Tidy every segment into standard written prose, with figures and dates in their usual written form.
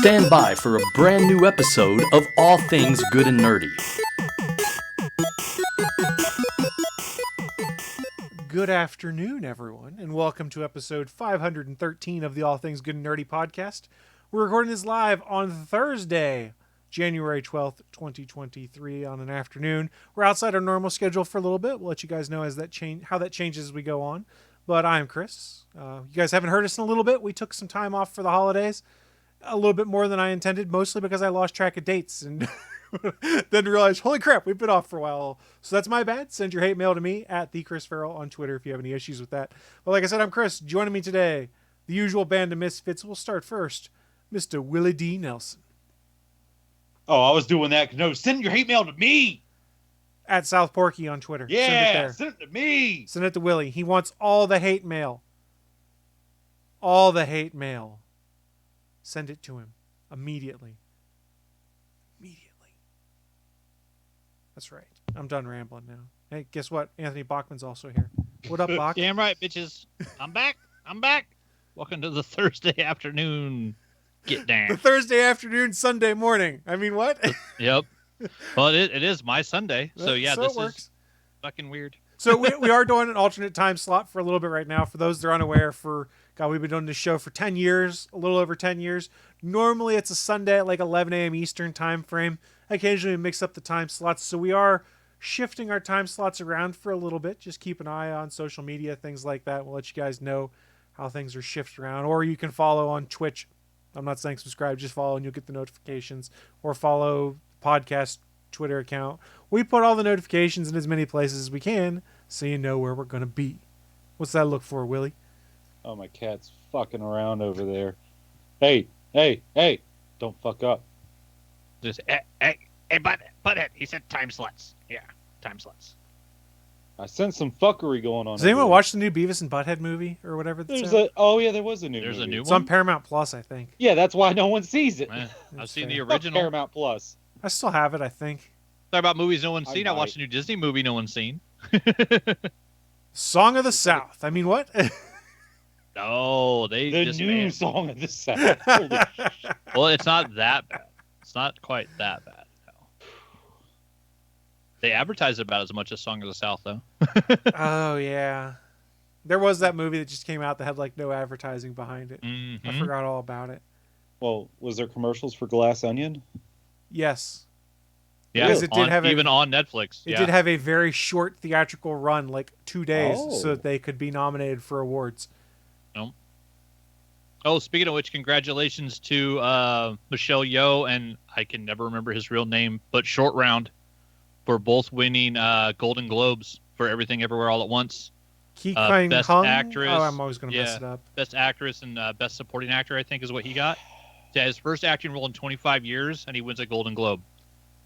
Stand by for a brand new episode of All Things Good and Nerdy. Good afternoon, everyone, and welcome to episode 513 of the All Things Good and Nerdy podcast. We're recording this live on Thursday, January 12th, 2023 on an afternoon. We're outside our normal schedule for a little bit. We'll let you guys know as that how that changes as we go on. But I'm Chris. You guys haven't heard us in a little bit. We took some time off for the holidays. A little bit more than I intended, mostly because I lost track of dates and then realized, holy crap, we've been off for a while. So that's my bad. Send your hate mail to me at @TheChrisFarrell on Twitter if you have any issues with that. But like I said, I'm Chris. Joining me today, the usual band of misfits. We'll start first, Mr. Willie D. Nelson. Oh, I was doing that. No, send your hate mail to me. At South Porky on Twitter. Yeah, send it there. send it to me. Send it to Willie. He wants all the hate mail. All the hate mail. Send it to him immediately. That's right. I'm done rambling now. Hey, guess what? Anthony Bachman's also here. What up, Bach? Damn right, bitches. I'm back. Welcome to the Thursday afternoon get down. The Thursday afternoon, Sunday morning. I mean, what? Yep. Well, it is my Sunday. So, yeah, so this works. is fucking weird. So we are doing an alternate time slot for a little bit right now. For those that are unaware, we've been doing this show for 10 years, a little over 10 years. Normally it's a Sunday at like 11 a.m. Eastern time frame. Occasionally we mix up the time slots. So we are shifting our time slots around for a little bit. Just keep an eye on social media, things like that. We'll let you guys know how things are shifted around. Or you can follow on Twitch. I'm not saying subscribe, just follow and you'll get the notifications. Or follow podcast Twitter account. We put all the notifications in as many places as we can so you know where we're going to be. What's that look for, Willie? Oh, my cat's fucking around over there. Hey, don't fuck up. Just, hey, butthead. He said time slots. Yeah, time slots. I sense some fuckery going on. Does anyone watch the new Beavis and Butthead movie or whatever? There was a new There's movie. a new It's one? on Paramount Plus, I think. Yeah, that's why no one sees it. I've seen fair. the Fuck original. Paramount Plus. I still have it, I think. Talk about movies no one's seen. I might. watched a new Disney movie no one's seen. Song of the South. I mean, what? No, they The just new song of the South. Holy shit. Well, it's not that bad. It's not quite that bad. No. They advertise it about as much as Song of the South, though. Oh, yeah. There was that movie that just came out that had like no advertising behind it. Mm-hmm. I forgot all about it. Well, was there commercials for Glass Onion? Yes. Yeah, Because it did have even on Netflix. It did have a very short theatrical run, like 2 days, Oh. so that they could be nominated for awards. Oh, speaking of which, congratulations to Michelle Yeoh and I can never remember his real name, but Short Round for both winning Golden Globes for Everything Everywhere All at Once. Best Hung? Actress. Oh, I'm always going to mess Yeah. it up. Best Actress and Best Supporting Actor, I think, is what he got. Yeah, his first acting role in 25 years, and he wins a Golden Globe.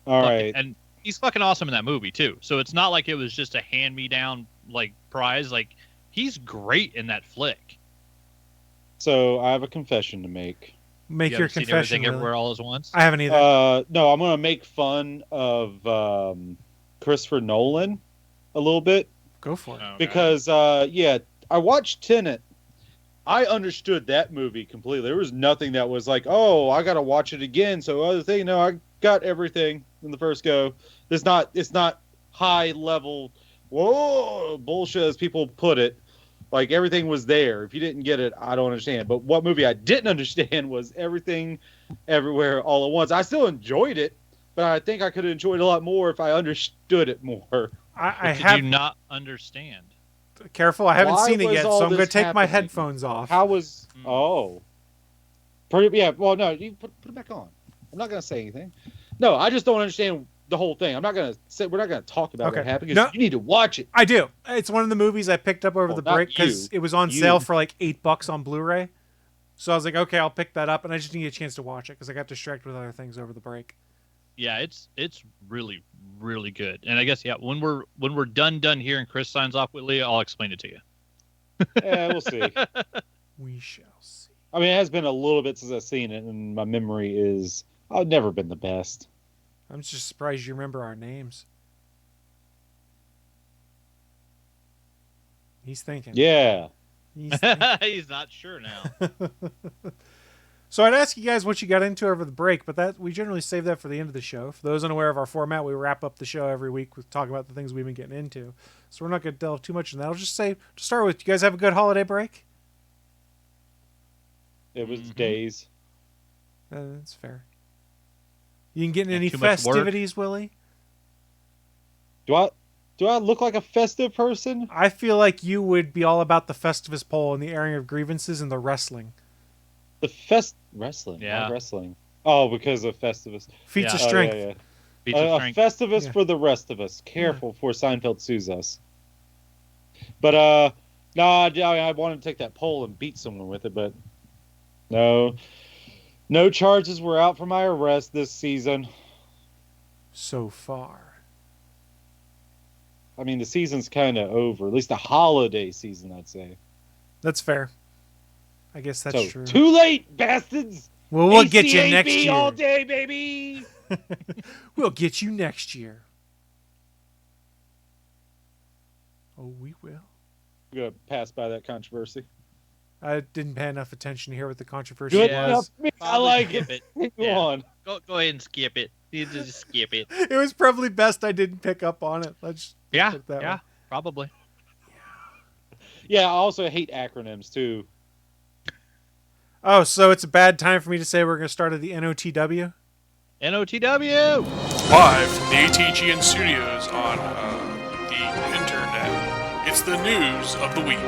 All right. And he's fucking awesome in that movie, too. So it's not like it was just a hand-me-down like prize. Like, he's great in that flick. So I have a confession to make. Make You your ever seen confession. Everything Willie. Everywhere All at Once? I haven't either. No, I'm going to make fun of Christopher Nolan a little bit. Go for it. Okay. Because, I watched Tenet. I understood that movie completely. There was nothing that was like, oh, I got to watch it again. So other thing, no, I got everything in the first go. It's not high level, whoa, bullshit as people put it. Like, everything was there. If you didn't get it, I don't understand. But what movie I didn't understand was Everything Everywhere All at Once. I still enjoyed it, but I think I could have enjoyed it a lot more if I understood it more. I Did have you not understand? careful. I haven't Why seen it was yet, all so I'm going to this take my happening? headphones off. How was... Oh. Well, no, you put it back on. I'm not going to say anything. No, I just don't understand the whole thing. We're not going to talk about what happened because you need to watch it. I do. It's one of the movies I picked up over the not break because you. it was on sale for like $8 on Blu-ray. So I was like, okay, I'll pick that up, and I just need a chance to watch it because I got distracted with other things over the break. Yeah, it's really, really good. And I guess when we're done here and Chris signs off with Leah, I'll explain it to you. Yeah, we'll see. We shall see. I mean, it has been a little bit since I've seen it, and my memory is... I've never been the best. I'm just surprised you remember our names. He's thinking. Yeah. He's thinking. He's not sure now. So I'd ask you guys what you got into over the break, but that we generally save that for the end of the show. For those unaware of our format, we wrap up the show every week with talking about the things we've been getting into. So we're not going to delve too much in that. I'll just say, to start with, you guys have a good holiday break? It was days. That's fair. You didn't get in any too much work. festivities, Willie? Do I look like a festive person? I feel like you would be all about the Festivus poll and the airing of grievances and the wrestling. The wrestling. Yeah. Not wrestling. Oh, because of Festivus. Feats of Yeah. strength. Yeah. Feats of A strength. Festivus Yeah. for the rest of us. Careful before Seinfeld sues us. But no, I wanted to take that pole and beat someone with it, but no charges were out for my arrest this season. So far. I mean, the season's kind of over. At least the holiday season, I'd say. That's fair. I guess that's So, true. too late, bastards! Well, we'll get you ACAB next year. all day, baby! We'll get you next year. Oh, we will. I'm going to pass by that controversy. I didn't pay enough attention to hear what the controversy Good Yeah. was. enough. I Probably like skip it. it. Go Yeah. on. Go ahead and skip it. You just skip it. It was probably best I didn't pick up on it. Let's Yeah, put it that yeah, way. probably. Yeah, I also hate acronyms, too. Oh, so it's a bad time for me to say we're going to start at the NOTW? NOTW. Live from the ATGN studios on the internet. It's the news of the week.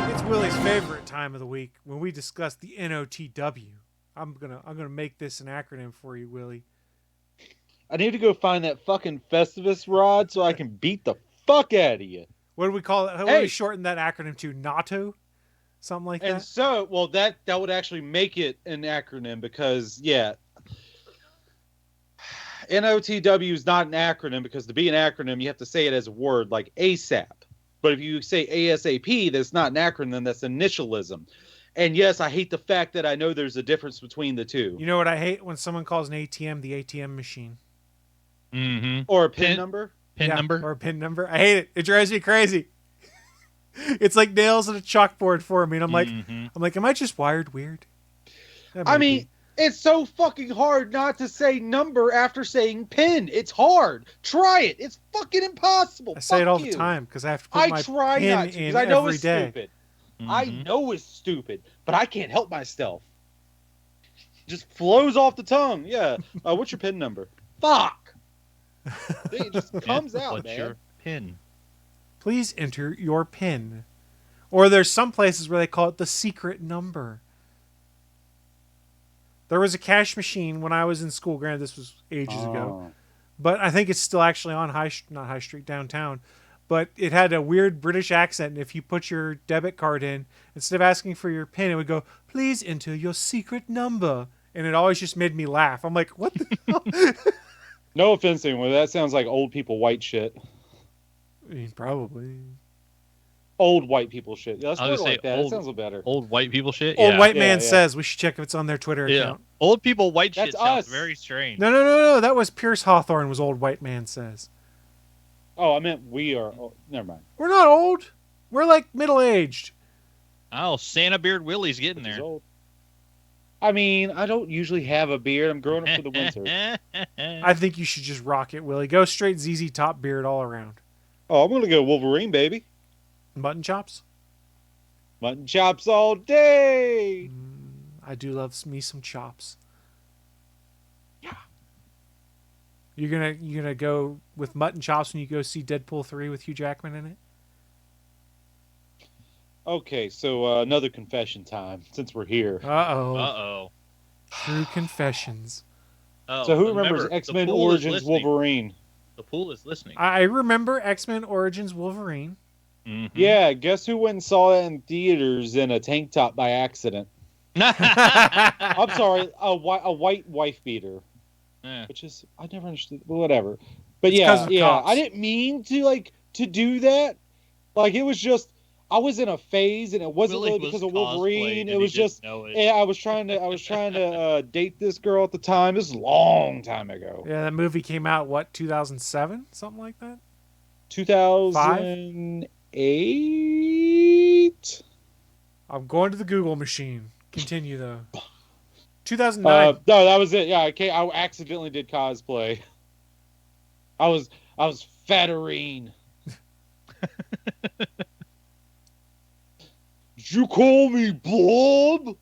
It's Willie's favorite time of the week when we discuss the NOTW. I'm gonna make this an acronym for you, Willie. I need to go find that fucking Festivus rod so I can beat the fuck out of you. What do we call it? How do we shorten that acronym to? NATO? Something like And that? so, well, that would actually make it an acronym because, yeah, NOTW is not an acronym because to be an acronym, you have to say it as a word like ASAP. But if you say ASAP, that's not an acronym, that's initialism. And yes, I hate the fact that I know there's a difference between the two. You know what I hate? When someone calls an ATM the ATM machine. Mm-hmm. Or a PIN Pin- number. Pin Yeah, number. or a pin number. I hate it. It drives me crazy. It's like nails on a chalkboard for me, and I'm like, am I just wired weird? That I might mean, be. it's so fucking hard not to say number after saying PIN. It's hard. Try it. It's fucking impossible. I say it Fuck all you. the time because I have to put I my try pin not to because in I know every it's day. stupid. I know it's stupid, but I can't help myself. Just flows off the tongue. Yeah. What's your PIN number? Fuck. It just comes out, What's man. your pin? Please enter your PIN. Or there's some places where they call it the secret number. There was a cash machine when I was in school. Granted, this was ages ago, but I think it's still actually on not High Street, downtown. But it had a weird British accent, and if you put your debit card in, instead of asking for your PIN, it would go, "Please enter your secret number," and it always just made me laugh. I'm like, "What the hell?" No offense to anyone. That sounds like old people white shit. I mean, probably. Old white people shit. Yeah, let's I put was it gonna like say that. old- It sounds better. Old white people shit. Old Yeah. white man yeah. says we should check if it's on their Twitter Yeah. account. Old people white That's shit sounds us. very strange. No. That was Pierce Hawthorne. Was old white man says. Oh, I meant we are. Oh, never mind. We're not old. We're like middle aged. Oh, Santa Beard Willie's getting He's there. old. I mean, I don't usually have a beard. I'm growing up for the winter. I think you should just rock it, Willie. Go straight ZZ Top beard all around. Oh, I'm gonna go Wolverine, baby. Mutton chops. Mutton chops all day. I do love me some chops. Yeah. You're gonna go with mutton chops when you go see Deadpool 3 with Hugh Jackman in it? Okay, so another confession time since we're here. Uh-oh. True confessions. Oh, So who but remembers remember, X-Men the pool is Origins listening. Wolverine? The pool is listening. I remember X-Men Origins Wolverine. Mhm. Yeah, guess who went and saw that in theaters in a tank top by accident? I'm sorry, a white wife beater, Yeah. which is I never understood. Well, whatever. But It's 'cause of yeah, cops. I didn't mean to do that. Like it was just I was in a phase, and it wasn't Willie really because was of Wolverine. cosplaying It and was he didn't just, know it. yeah, I was trying to date this girl at the time. This is a long time ago. Yeah, that movie came out, what, 2007? Something like that? 2008. I'm going to the Google machine. Continue, though. 2009. No, that was it. Yeah, I accidentally did cosplay. I was Fatterine. Did you call me Bob?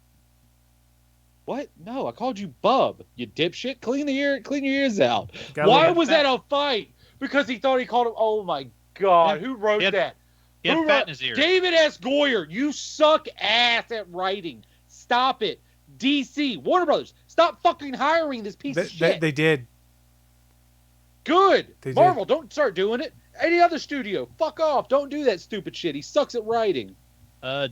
What? No, I called you Bub. You dipshit. Clean your ears out. Gotta Why look was that a fight? Because he thought he called him. Oh my God! Yeah. Who wrote that? He had Who fat wrote- in his ear. David S. Goyer. You suck ass at writing. Stop it. DC, Warner Brothers, stop fucking hiring this piece of shit. They did. Good. They did. Marvel, don't start doing it. Any other studio, fuck off. Don't do that stupid shit. He sucks at writing.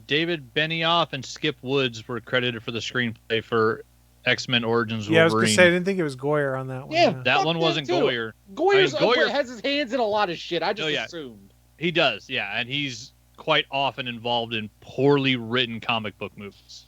David Benioff and Skip Woods were credited for the screenplay for X-Men Origins Wolverine. Yeah, I was going to say, I didn't think it was Goyer on that one. Yeah, that fuck one wasn't too. Goyer. Goyer has his hands in a lot of shit. I just yeah. assumed. He does, yeah, and he's quite often involved in poorly written comic book movies.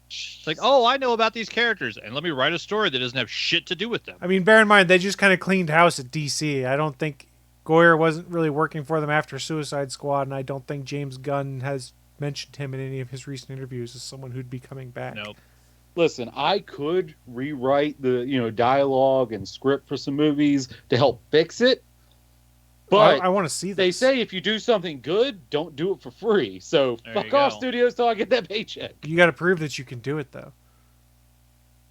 It's like, oh, I know about these characters, and let me write a story that doesn't have shit to do with them. I mean, bear in mind, they just kind of cleaned house at DC. I don't think Goyer wasn't really working for them after Suicide Squad, and I don't think James Gunn has mentioned him in any of his recent interviews as someone who'd be coming back. Nope. Listen, I could rewrite the dialogue and script for some movies to help fix it, but I want to see this. they say if you do something good, don't do it for free. So There fuck you off, go. studios, till I get that paycheck. You got to prove that you can do it, though.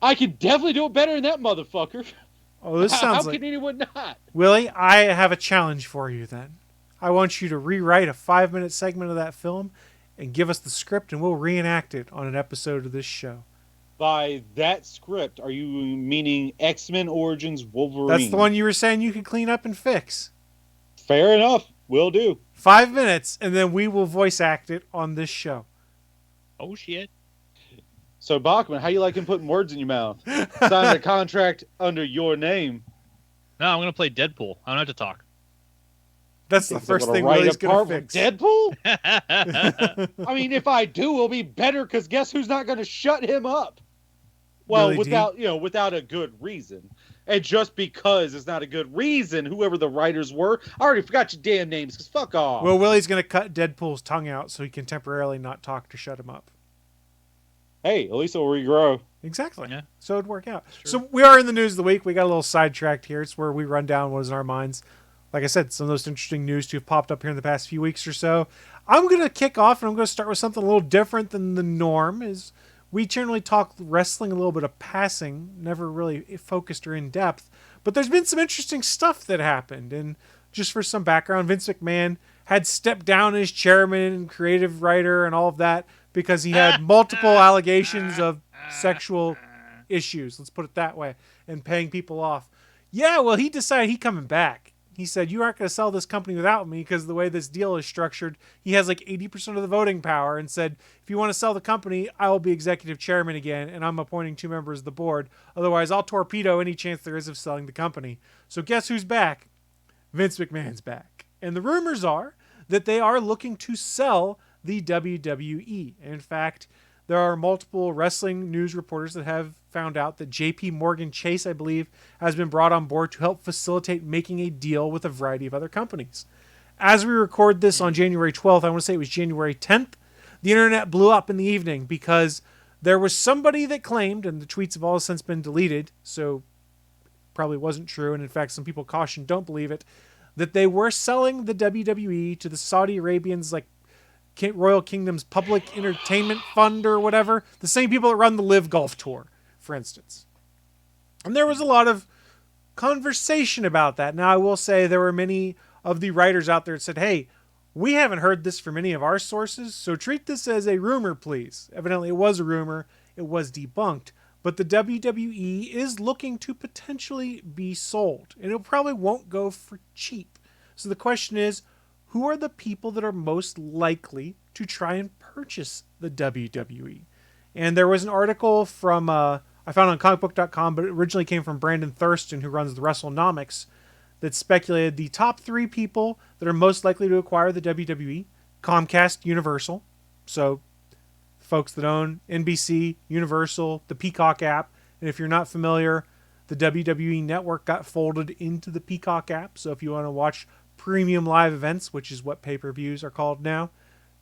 I can definitely do it better than that motherfucker. Oh, this sounds How like... can anyone not? Willie, I have a challenge for you then. I want you to rewrite a 5-minute segment of that film and give us the script, and we'll reenact it on an episode of this show. By that script, are you meaning X-Men Origins Wolverine? That's the one you were saying you could clean up and fix. Fair enough. Will do. 5 minutes, and then we will voice act it on this show. Oh, shit. So, Bachman, how you like him putting words in your mouth? Signing a contract under your name. No, I'm going to play Deadpool. I don't have to talk. That's the Is it first gonna thing write Willie's a going part to with fix. Deadpool? I mean, if I do, it'll be better because guess who's not going to shut him up? Well, Billy D? without a good reason. And just because it's not a good reason, whoever the writers were, I already forgot your damn names because fuck off. Well, Willie's going to cut Deadpool's tongue out so he can temporarily not talk to shut him up. Hey, at least it'll regrow. Exactly. Yeah. So it'd work out. True. So we are in the news of the week. We got a little sidetracked here. It's where we run down what is in our minds. Like I said, some of those interesting news to have popped up here in the past few weeks or so. I'm going to kick off, and I'm going to start with something a little different than the norm. Is we generally talk wrestling a little bit of passing, never really focused or in depth. But there's been some interesting stuff that happened. And just for some background, Vince McMahon had stepped down as chairman and creative writer and all of that because he had multiple allegations of sexual issues, let's put it that way, and paying people off. Yeah, well, he decided he's coming back. He said, you aren't going to sell this company without me because the way this deal is structured, he has like 80% of the voting power, and said, if you want to sell the company, I will be executive chairman again, and I'm appointing 2 members of the board. Otherwise, I'll torpedo any chance there is of selling the company. So guess who's back? Vince McMahon's back. And the rumors are that they are looking to sell the WWE. In fact, there are multiple wrestling news reporters that have found out that JP Morgan Chase, I believe, has been brought on board to help facilitate making a deal with a variety of other companies. As we record this on January 12th, I want to say it was January 10th, the internet blew up in the evening because there was somebody that claimed, and the tweets have all since been deleted, so probably wasn't true, and in fact some people cautioned don't believe it, that they were selling the WWE to the Saudi Arabians, like Royal Kingdom's Public Entertainment Fund or whatever, the same people that run the Live Golf Tour, for instance. And there was a lot of conversation about that. Now, I will say there were many of the writers out there that said, hey, we haven't heard this from any of our sources, so treat this as a rumor, please. Evidently, it was a rumor. It was debunked. But the WWE is looking to potentially be sold, and it probably won't go for cheap. So the question is, who are the people that are most likely to try and purchase the WWE? And there was an article from, I found on comicbook.com, but it originally came from Brandon Thurston, who runs the WrestleNomics, that speculated the top 3 people that are most likely to acquire the WWE: Comcast, Universal. So folks that own NBC, Universal, the Peacock app. And if you're not familiar, the WWE Network got folded into the Peacock app. So if you want to watch premium live events, which is what pay-per-views are called now,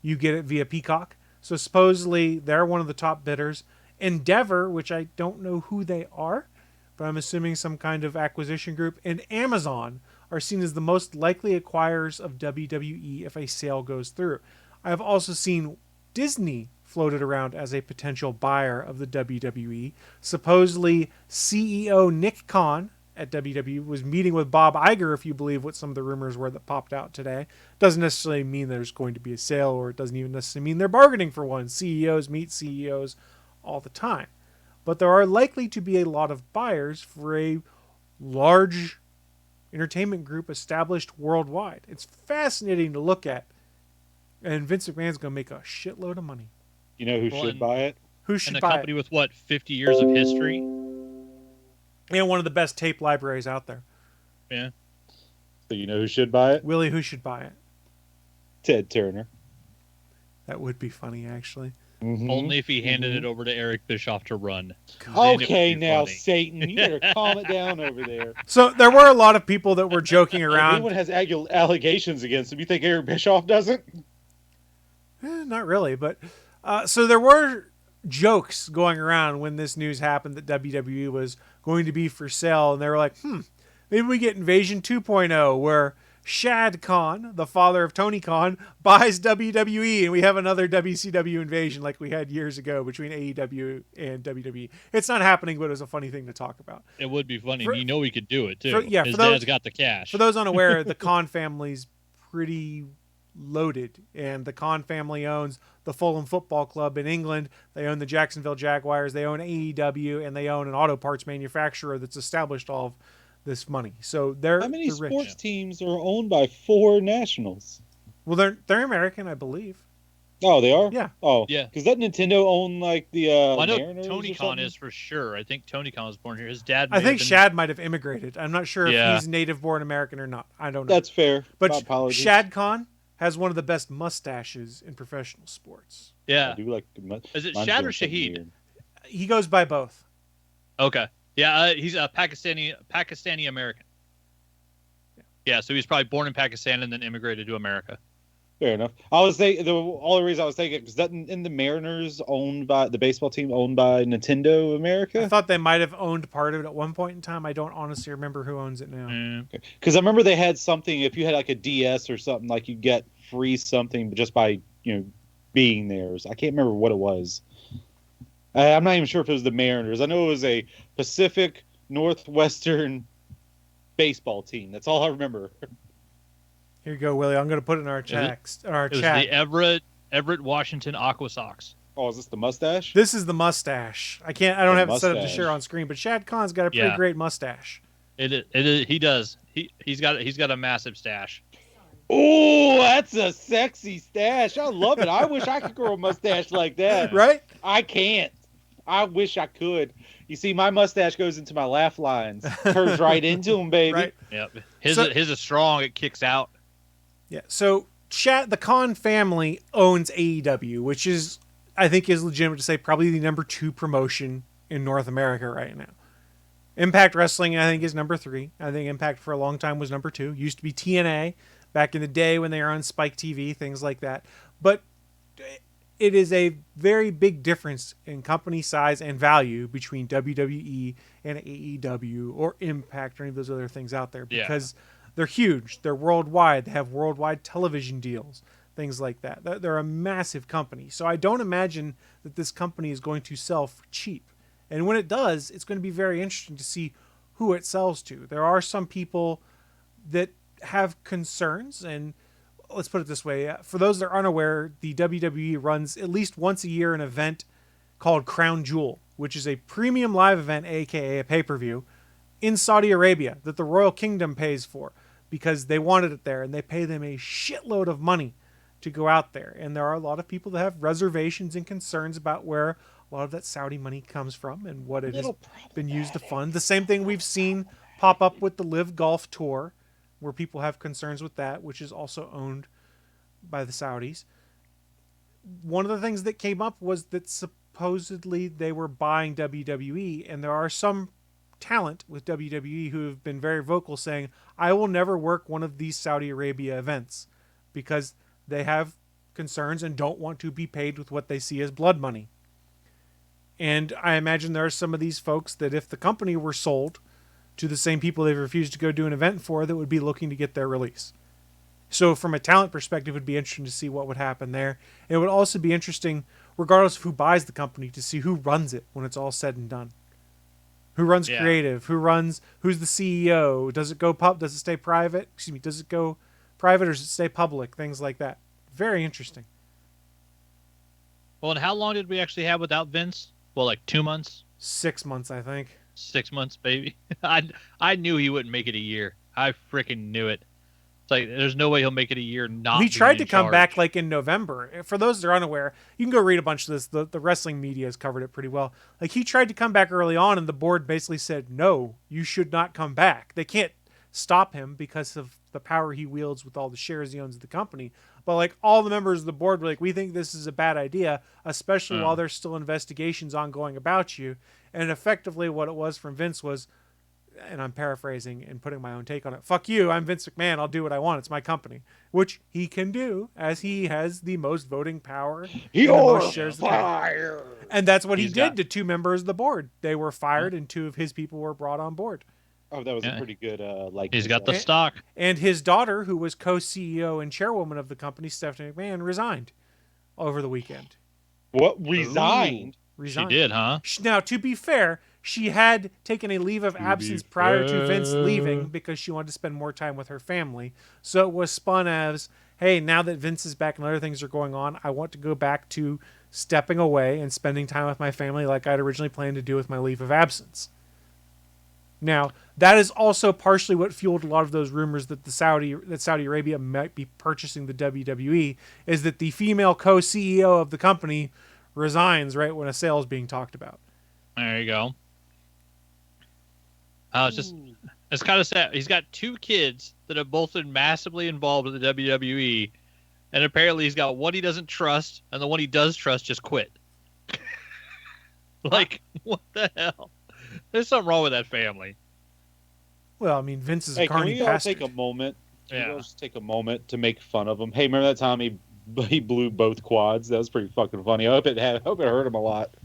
you get it via Peacock. So supposedly they're one of the top bidders. Endeavor, which I don't know who they are, but I'm assuming some kind of acquisition group, and Amazon are seen as the most likely acquirers of WWE if a sale goes through. I have also seen Disney floated around as a potential buyer of the WWE. Supposedly, CEO Nick Khan at WWE was meeting with Bob Iger, if you believe what some of the rumors were that popped out today. Doesn't necessarily mean there's going to be a sale, or it doesn't even necessarily mean they're bargaining for one. CEOs meet CEOs all the time. But there are likely to be a lot of buyers for a large entertainment group established worldwide. It's fascinating to look at. And Vince McMahon's going to make a shitload of money. You know who should buy it? Who should And a buy company it? with, what, 50 years of history? And one of the best tape libraries out there. Yeah. So you know who should buy it? Willie, who should buy it? Ted Turner. That would be funny, actually. Mm-hmm. Only if he handed it over to Eric Bischoff to run. Then it would Okay, be now, funny. Satan, you better calm it down over there. So there were a lot of people that were joking If around. anyone has allegations against him, you think Eric Bischoff doesn't? Not really, but so there were jokes going around when this news happened that WWE was going to be for sale, and they were like, maybe we get Invasion 2.0, where Shad Khan, the father of Tony Khan, buys WWE, and we have another WCW invasion like we had years ago between AEW and WWE. It's not happening, but it was a funny thing to talk about. It would be funny. You know he could do it, too. for His those- dad's got the cash. For those unaware, the Khan family's pretty loaded, and the Khan family owns the Fulham Football Club in England. They own the Jacksonville Jaguars. They own AEW, and they own an auto parts manufacturer that's established all of this money. So they're How many they're rich. sports teams are owned by 4 nationals? Well, they're American, I believe. Oh, they are? Yeah. Oh, Yeah. Because doesn't Nintendo own like the Well, I know Mariners Tony or Khan something? is for sure. I think Tony Khan was born here. His dad. I may think have been- Shad might have immigrated. I'm not sure if Yeah. he's native-born American or not. I don't know. That's fair. but My apologies. Shad Khan has one of the best mustaches in professional sports. I Yeah. do like Is it mine's Shad doing or something Shahid? weird. He goes by both. Okay. Yeah, he's a Pakistani American. Yeah, so he's probably born in Pakistan and then immigrated to America. Fair enough. I was thinking the only reason I was thinking is that in the Mariners owned by the baseball team owned by Nintendo I America. thought they might have owned part of it at one point in time. I don't honestly remember who owns it now. Mm. Because I remember they had something. If you had like a DS or something, like you get free something just by being theirs. I can't remember what it was. I'm not even sure if it was the Mariners. I know it was a Pacific Northwestern baseball team. That's all I remember. Here you go, Willie. I'm going to put it in our it? text, in our It was chat. the Everett Washington Aqua Sox. Oh, is this the mustache? This is the mustache. I don't The have it set up to mustache. share on screen, but Shad Khan's got a pretty Yeah. great mustache. It is. He does. He's got a massive stash. Oh, that's a sexy stash. I love it. I wish I could grow a mustache like that. Right? I can't. I wish I could. You see, my mustache goes into my laugh lines. Curves right into them, baby. Right. Yep. His So- is strong. It kicks out. Yeah. So the Khan family owns AEW, which is, I think, is legitimate to say probably the number 2 promotion in North America right now. Impact Wrestling, I think, is number 3. I think Impact for a long time was number 2. Used to be TNA back in the day when they were on Spike TV, things like that. But it is a very big difference in company size and value between WWE and AEW or Impact or any of those other things out there, Yeah. because they're huge. They're worldwide. They have worldwide television deals, things like that. They're a massive company. So I don't imagine that this company is going to sell for cheap. And when it does, it's going to be very interesting to see who it sells to. There are some people that have concerns, and let's put it this way. For those that are unaware, the WWE runs at least once a year an event called Crown Jewel, which is a premium live event, aka a pay-per-view, in Saudi Arabia that the Royal Kingdom pays for because they wanted it there, and they pay them a shitload of money to go out there. And there are a lot of people that have reservations and concerns about where a lot of that Saudi money comes from and what it has been used to fund. The same thing we've seen pop up with the Live Golf Tour where people have concerns with that, which is also owned by the Saudis. One of the things that came up was that supposedly they were buying WWE, and there are some talent with WWE who have been very vocal saying, I will never work one of these Saudi Arabia events because they have concerns and don't want to be paid with what they see as blood money. And I imagine there are some of these folks that if the company were sold to the same people they've refused to go do an event for, that would be looking to get their release. So from a talent perspective, it would be interesting to see what would happen there. And it would also be interesting, regardless of who buys the company, to see who runs it when it's all said and done. Who runs creative? Who's the CEO? Does it go does it stay private? Excuse me, does it go private or does it stay public? Things like that. Very interesting. Well, and how long did we actually have without Vince? Well, like 2 months? 6 months, I think. 6 months, baby. I knew he wouldn't make it a year. I freaking knew it. It's like, there's no way he'll make it a year not He tried to in come charge. back like in November. For those that are unaware, you can go read a bunch of this. The wrestling media has covered it pretty well. Like, he tried to come back early on, and the board basically said, no, you should not come back. They can't stop him because of the power he wields with all the shares he owns of the company. But like all the members of the board were like, we think this is a bad idea, especially while there's still investigations ongoing about you. And effectively what it was from Vince was, and I'm paraphrasing and putting my own take on it, fuck you, I'm Vince McMahon, I'll do what I want, it's my company. Which he can do, as he has the most voting power. You're fired! And that's what he He's did got- to two members of the board. They were fired and two of his people were brought on board. Oh, that was Yeah. a pretty good He's got the stock. And his daughter, who was co-CEO and chairwoman of the company, Stephanie McMahon, resigned over the weekend. What? Resigned? She did, huh? Now, to be fair, she had taken a leave of absence prior to Vince leaving because she wanted to spend more time with her family. So it was spun as, hey, now that Vince is back and other things are going on, I want to go back to stepping away and spending time with my family like I'd originally planned to do with my leave of absence. Now, that is also partially what fueled a lot of those rumors that Saudi Arabia might be purchasing the WWE, is that the female co-CEO of the company resigns right when a sale is being talked about. There you go. It's kind of sad. He's got two kids that have both been massively involved with the WWE, and apparently he's got one he doesn't trust, and the one he does trust just quit. Like, what the hell? There's something wrong with that family. Well, I mean, Vince is a Hey, can carny we all bastard. take a moment? Can we Yeah. all just take a moment to make fun of him? Hey, remember that time he blew both quads? That was pretty fucking funny. I hope it hurt him a lot.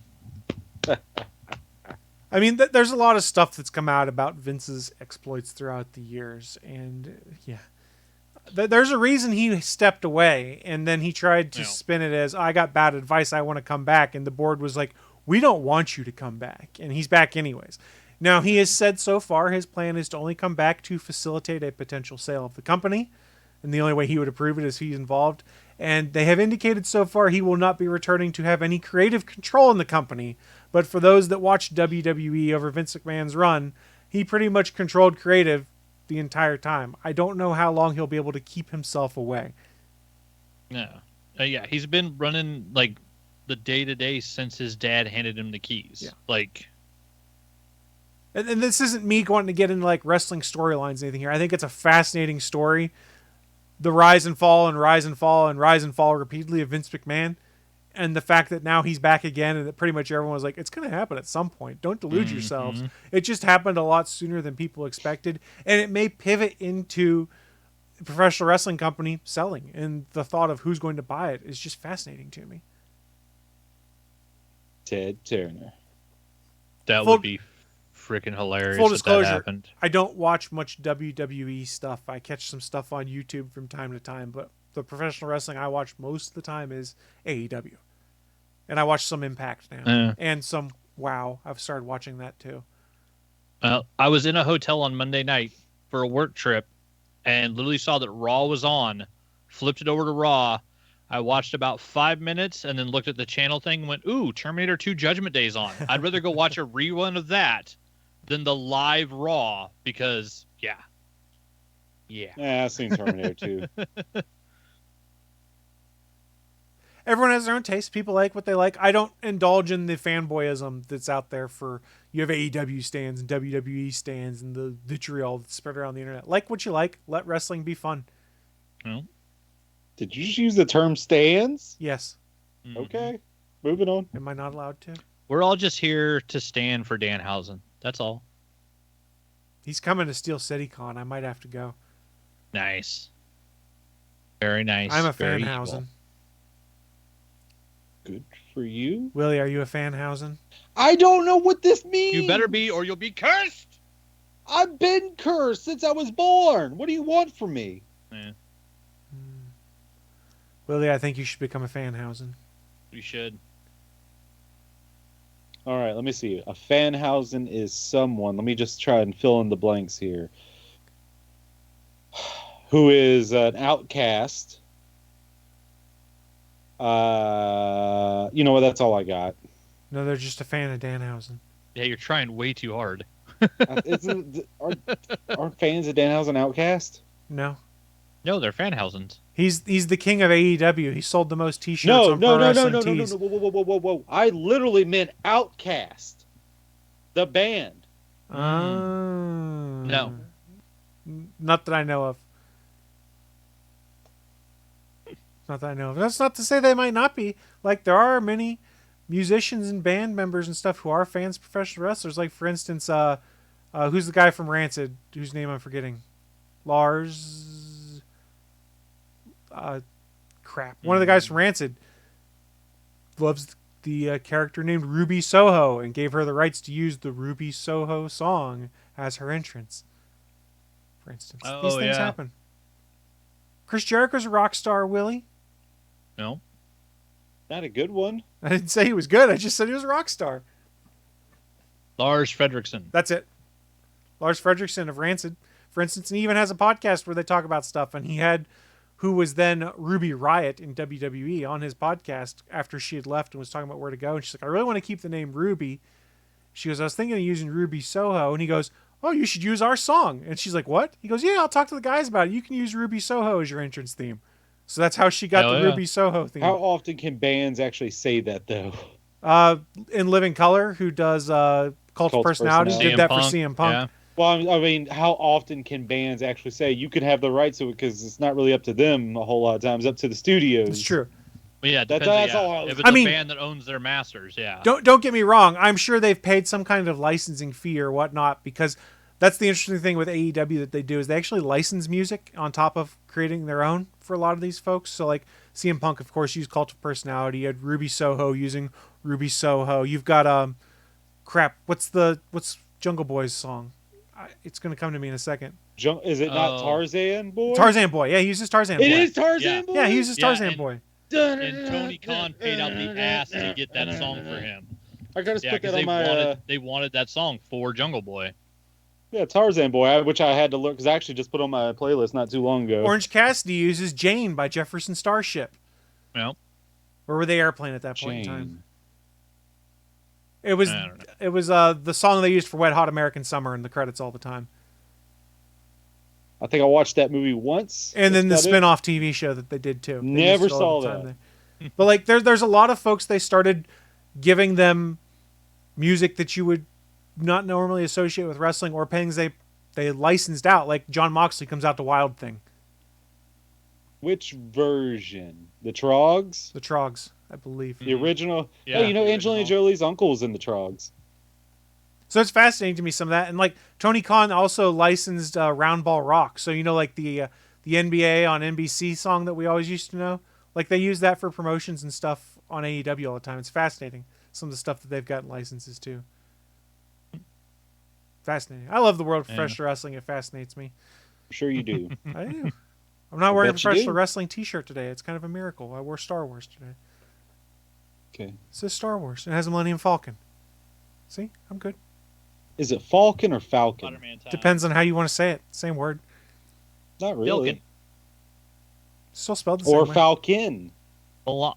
I mean, there's a lot of stuff that's come out about Vince's exploits throughout the years, and yeah. There's a reason he stepped away, and then he tried to spin it as, I got bad advice, I want to come back, and the board was like, we don't want you to come back, and he's back anyways. Now, he has said so far his plan is to only come back to facilitate a potential sale of the company, and the only way he would approve it is he's involved. And they have indicated so far he will not be returning to have any creative control in the company. But for those that watch WWE over Vince McMahon's run, he pretty much controlled creative the entire time. I don't know how long he'll be able to keep himself away. Yeah. Yeah, he's been running, like, the day-to-day since his dad handed him the keys. Yeah. Like... And this isn't me wanting to get into like wrestling storylines or anything here. I think it's a fascinating story. The rise and fall and rise and fall and rise and fall repeatedly of Vince McMahon. And the fact that now he's back again and that pretty much everyone was like, it's going to happen at some point. Don't delude yourselves. It just happened a lot sooner than people expected. And it may pivot into a professional wrestling company selling. And the thought of who's going to buy it is just fascinating to me. Ted Turner. That Full- would be freaking hilarious Full if that disclosure, happened. I don't watch much WWE stuff. I catch some stuff on YouTube from time to time, but the professional wrestling I watch most of the time is AEW. And I watch some Impact now. And some WoW. I've started watching that too. I was in a hotel on Monday night for a work trip and literally saw that Raw was on, flipped it over to Raw. I watched about 5 minutes and then looked at the channel thing and went, ooh, Terminator 2 Judgment Day's on. I'd rather go watch a rerun of that than the live Raw because, yeah. Yeah, I've seen Terminator 2. Everyone has their own taste. People like what they like. I don't indulge in the fanboyism that's out there for, you have AEW stands and WWE stands and the vitriol that's spread around the internet. Like what you like. Let wrestling be fun. No. Did you just use the term stands? Yes. Mhm. Okay, moving on. Am I not allowed to? We're all just here to stand for Danhausen. That's all. He's coming to Steel City Con. I might have to go. Nice. Very nice. I'm a Very Fanhausen. evil. Good for you. Willie, are you a Fanhausen? I don't know what this means. You better be, or you'll be cursed. I've been cursed since I was born. What do you want from me? Yeah, Willie, I think you should become a Fanhausen. you should. All right, let me see. A Fanhausen is someone. Let me just try and fill in the blanks here. Who is an outcast. You know what? That's all I got. No, they're just a fan of Danhausen. Yeah, you're trying way too hard. Are fans of Danhausen outcast? No. No, they're Fanhausens. He's the king of AEW. He sold the most T-shirts No, on no, Pro no, no, Wrestling no, no, no, Tees. no. Whoa. I literally meant Outcast. The band. No. Not that I know of. Not that I know of. That's not to say they might not be. Like, there are many musicians and band members and stuff who are fans of professional wrestlers. Like, for instance, who's the guy from Rancid, whose name I'm forgetting? Lars... crap. One of the guys from Rancid loves the character named Ruby Soho and gave her the rights to use the Ruby Soho song as her entrance. For instance. Oh, These things yeah. happen. Chris Jericho's a rock star, Willie. No. Not a good one. I didn't say he was good. I just said he was a rock star. Lars Fredrickson. That's it. Lars Fredrickson of Rancid, for instance, and he even has a podcast where they talk about stuff. And he had who was then Ruby Riott in WWE on his podcast after she had left and was talking about where to go. And she's like, I really want to keep the name Ruby. She goes, I was thinking of using Ruby Soho. And he goes, oh, you should use our song. And she's like, what? He goes, yeah, I'll talk to the guys about it. You can use Ruby Soho as your entrance theme. So that's how she got Hell the yeah. Ruby Soho theme. How often can bands actually say that, though? In Living Color, who does Cult of Personality, Personality. did that for CM Punk. Yeah. Well, I mean, how often can bands actually say you can have the rights to it because it's not really up to them a whole lot of times, up to the studios. It's true. Well, yeah, it That's depends. all I was- If it's I a mean- band that owns their masters, yeah. Don't get me wrong. I'm sure they've paid some kind of licensing fee or whatnot, because that's the interesting thing with AEW that they do is they actually license music on top of creating their own for a lot of these folks. So like CM Punk, of course, used Cult of Personality. You had Ruby Soho using Ruby Soho. You've got what's Jungle Boy's song? It's going to come to me in a second. Is it not Oh. Tarzan Boy? Tarzan Boy. Yeah, he uses Tarzan Boy. It is Tarzan Yeah. Boy? Yeah, he uses Yeah, Tarzan and- Boy. And Tony Khan paid out the ass to get that song for him. I gotta Yeah, put because that on my... they wanted that song for Jungle Boy. Yeah, Tarzan Boy, which I had to look, because I actually just put on my playlist not too long ago. Orange Cassidy uses Jane by Jefferson Starship. Well, Or were they Airplane at that point in time? Jane. It was I don't know. it was the song they used for Wet Hot American Summer in the credits all the time. I think I watched that movie once. And then the That's about it. spin-off TV show that they did too. They Never used it all saw the time that. there. But like there's a lot of folks they started giving them music that you would not normally associate with wrestling or things they licensed out. Like John Moxley comes out to Wild Thing, Which version? The Trogs? the Trogs, I believe. The original? Yeah, Hey, you know the Angelina original. Jolie's uncle's in the Trogs. So it's fascinating to me some of that, and like Tony Khan also licensed Round Ball Rock. So you know, like the NBA on NBC song that we always used to know, like they use that for promotions and stuff on AEW all the time. It's fascinating some of the stuff that they've gotten licenses to. Fascinating. I love the world of Yeah. professional wrestling. It fascinates me. I'm sure you do. I do. I'm not wearing a bet you professional do. wrestling T-shirt today. It's kind of a miracle. I wore Star Wars today. Okay. It says Star Wars. It has a Millennium Falcon. See, I'm good. Is it Falcon or Falcon? Spider-Man time. Depends on how you want to say it. Same word. Not really. Falcon. Still spelled the Or same way. Falcon.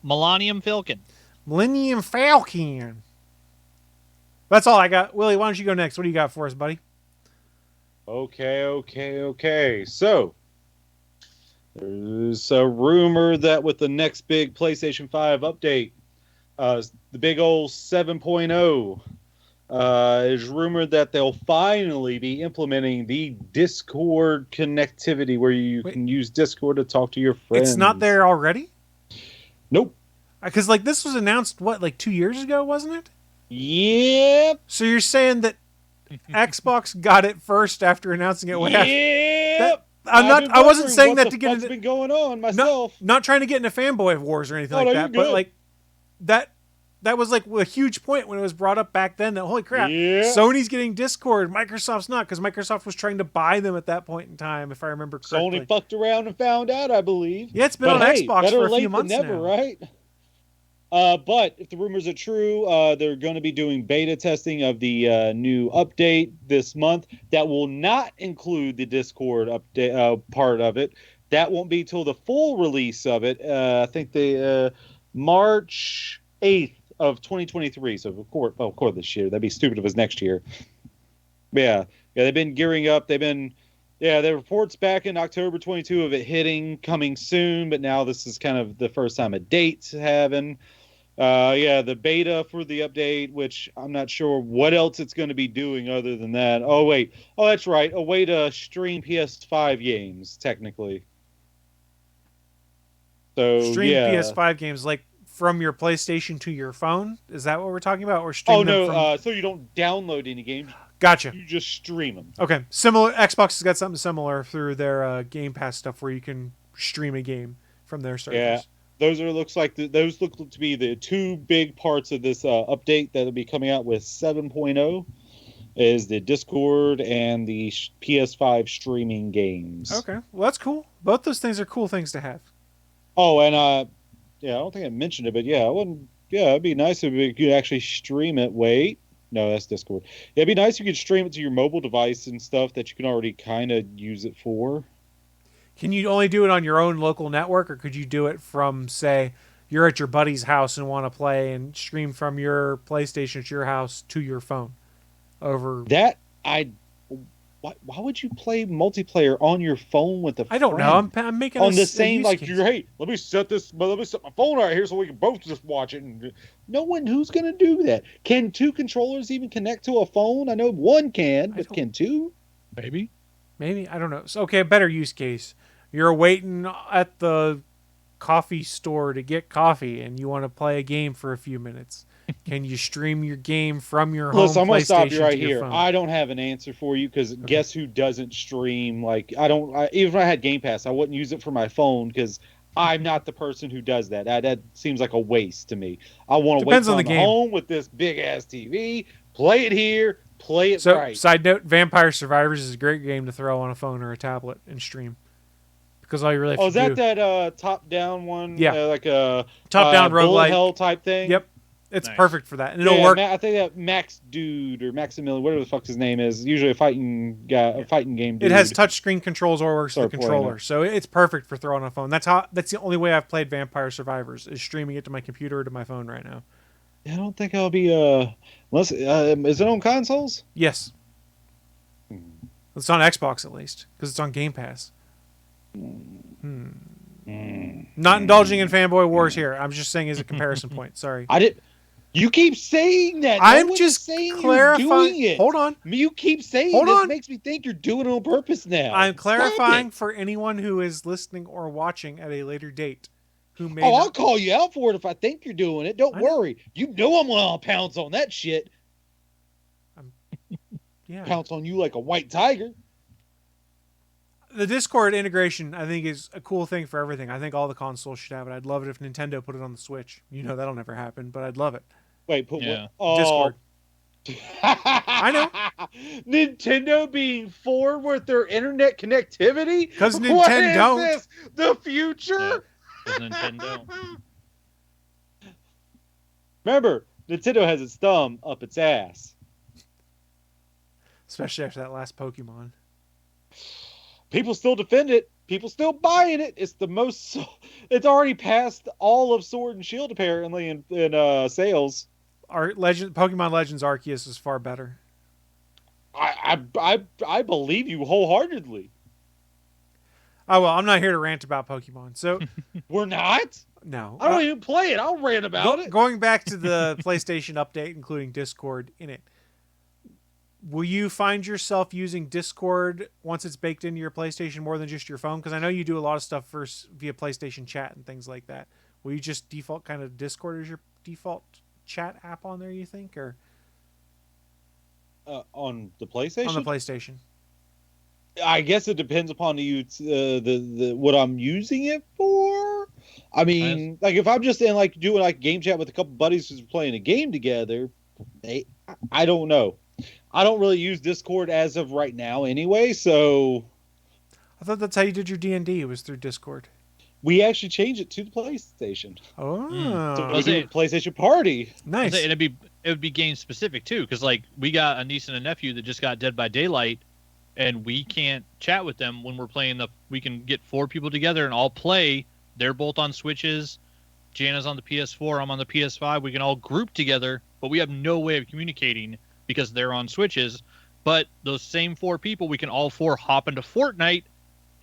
Millennium Falcon. Millennium Falcon. That's all I got. Willie, why don't you go next? What do you got for us, buddy? Okay. So, there's a rumor that with the next big PlayStation 5 update, the big old 7.0, It's rumored that they'll finally be implementing the Discord connectivity where you Wait. can use Discord to talk to your friends. It's not there already? Nope. Because like this was announced, what, like 2 years ago, wasn't it? Yep. So you're saying that Xbox got it first after announcing it way after? Yep. I wasn't saying that to get what's into... been going on myself. Not trying to get into fanboy wars or anything like no, that, you're but good. like that was like a huge point when it was brought up back then that holy crap, Yeah. Sony's getting Discord, Microsoft's not, because Microsoft was trying to buy them at that point in time, if I remember correctly. Sony fucked around and found out, I believe. Yeah, it's been But on hey, Xbox better for a late few than months never, now. right? But if the rumors are true, they're going to be doing beta testing of the new update this month. That will not include the Discord update part of it. That won't be till the full release of it. I think the March 8th of 2023. So of course this year. That'd be stupid if it was next year. Yeah, they've been gearing up. The reports back in October 22 of it coming soon, but now this is kind of the first time a date's having. The beta for the update, which I'm not sure what else it's going to be doing other than that. Oh, wait. Oh, that's right. A way to stream PS5 games, technically. So, Stream PS5 games like from your PlayStation to your phone? Is that what we're talking about? Or stream them from... so you don't download any games. Gotcha. You just stream them. Okay. Similar. Xbox has got something similar through their Game Pass stuff where you can stream a game from their servers. Yeah. Those look to be the two big parts of this update that'll be coming out with 7.0 is the Discord and the PS5 streaming games. Okay. Well, that's cool. Both those things are cool things to have. Oh, and I don't think I mentioned it, but it'd be nice if we could actually stream it. Wait. No, that's Discord. Yeah, it'd be nice if you could stream it to your mobile device and stuff that you can already kind of use it for. Can you only do it on your own local network, or could you do it from, say, you're at your buddy's house and want to play and stream from your PlayStation at your house to your phone? Why would you play multiplayer on your phone with a friend? I don't know. I'm making on a, the a same use case. let me set my phone right here so we can both just watch it. And who's gonna do that? Can two controllers even connect to a phone? I know one can, but can two? Maybe. I don't know. So, okay, a better use case. You're waiting at the coffee store to get coffee, and you want to play a game for a few minutes. Can you stream your game from your home Listen, I'm gonna stop you right to your here. phone? I don't have an answer for you because guess who doesn't stream? Like even if I had Game Pass, I wouldn't use it for my phone because I'm not the person who does that. That seems like a waste to me. I want to wait till I'm home with this big ass TV, play it here, play it right. Side note: Vampire Survivors is a great game to throw on a phone or a tablet and stream. Because all you really have to do... is that top-down one? Yeah. Like a top-down bullet roguelike hell type thing? Yep. It's Nice. perfect for that. And it'll work. I think that Max Dude or Maximilian, whatever the fuck his name is, usually a fighting game dude. It has touchscreen controls or works with the Start playing controller. So it's perfect for throwing on a phone. That's the only way I've played Vampire Survivors is streaming it to my computer or to my phone right now. I don't think I'll be unless is it on consoles? Yes. It's on Xbox at least because it's on Game Not indulging in fanboy wars here. I'm just saying as a comparison point. Sorry. You keep saying that. I'm just clarifying. You're doing it. Hold on. You keep saying this makes me think you're doing it on purpose now. I'm clarifying for anyone who is listening or watching at a later date. I'll call you out for it if I think you're doing it. Don't worry. You know I'm gonna pounce on that shit. Yeah. Pounce on you like a white tiger. The Discord integration, I think, is a cool thing for everything. I think all the consoles should have it. I'd love it if Nintendo put it on the Switch. You know that'll never happen, but I'd love it. Wait, Discord. I know. Nintendo being forward with their internet connectivity? Because Nintendo what is this? The future? Yeah, Nintendo. Remember, Nintendo has its thumb up its ass. Especially after that last Pokemon. People still defend it. People still buying it. It's the most. It's already passed all of Sword and Shield apparently in sales. Pokemon Legends Arceus is far better. I believe you wholeheartedly. Oh well, I'm not here to rant about Pokemon. So we're not. No, I don't even play it. I'll rant about it. Going back to the PlayStation update, including Discord in it. will you find yourself using Discord once it's baked into your PlayStation more than just your phone? Because I know you do a lot of stuff via PlayStation chat and things like that. Will you just default kind of Discord as your default chat app on there, you think? Or on the PlayStation? on the PlayStation. I guess it depends upon the what I'm using it for. I mean, like if I'm just in like doing like game chat with a couple buddies who's playing a game together, I don't know. I don't really use Discord as of right now anyway, so I thought that's how you did your D&D. It was through Discord. we actually changed it to the PlayStation. Oh, So we do a PlayStation party. nice. It would be game specific too, because like we got a niece and a nephew that just got Dead by Daylight, and we can't chat with them when we're playing we can get 4 people together and all play. They're both on Switches. Jana's on the PS4. I'm on the PS5. We can all group together, but we have no way of communicating because they're on Switches. But those same 4 people, we can all 4 hop into Fortnite,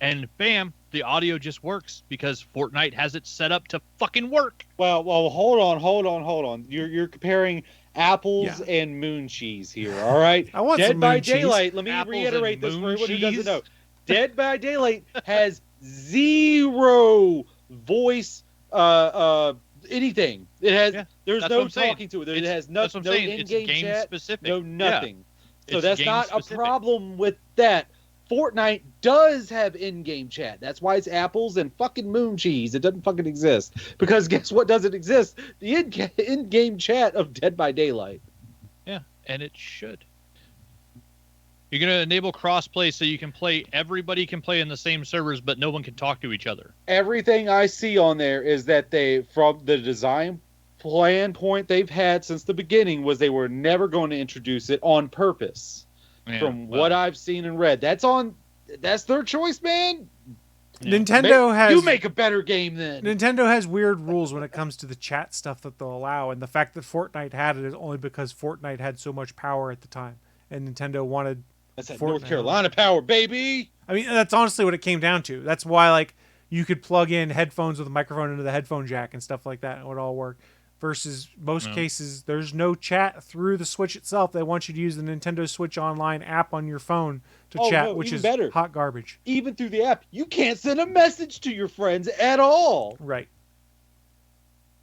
and bam, the audio just works because Fortnite has it set up to fucking work. Well, hold on. You're comparing apples and moon cheese here, all right? I want Dead some by moon cheese. Daylight. Let me Apples reiterate and this for moon everyone who doesn't cheese? know. Dead by Daylight has 0 voice anything. It has there's that's no what I'm saying. talking to it. It has no That's what I'm saying. It's in-game game chat, specific. no nothing. So It's that's game not specific. a problem with that. Fortnite does have in-game chat. That's why it's apples and fucking moon cheese. It doesn't fucking exist. Because guess what doesn't exist? The in-game chat of Dead by Daylight. Yeah, and it should. You're going to enable crossplay so you can play, everybody can play in the same servers, but no one can talk to each other. Everything I see on there is that they, from the design plan point they've had since the beginning, was they were never going to introduce it on purpose. Yeah, From what I've seen and read. That's their choice, man. Nintendo You make a better game then. Nintendo has weird rules when it comes to the chat stuff that they'll allow, and the fact that Fortnite had it is only because Fortnite had so much power at the time, and Nintendo wanted. That's that Fortnite. North Carolina power, baby. I mean, that's honestly what it came down to. That's why, like, you could plug in headphones with a microphone into the headphone jack and stuff like that, and it would all work. Versus most cases, there's no chat through the Switch itself. They want you to use the Nintendo Switch Online app on your phone to chat, which is better. hot garbage. Even through the app, you can't send a message to your friends at all. Right.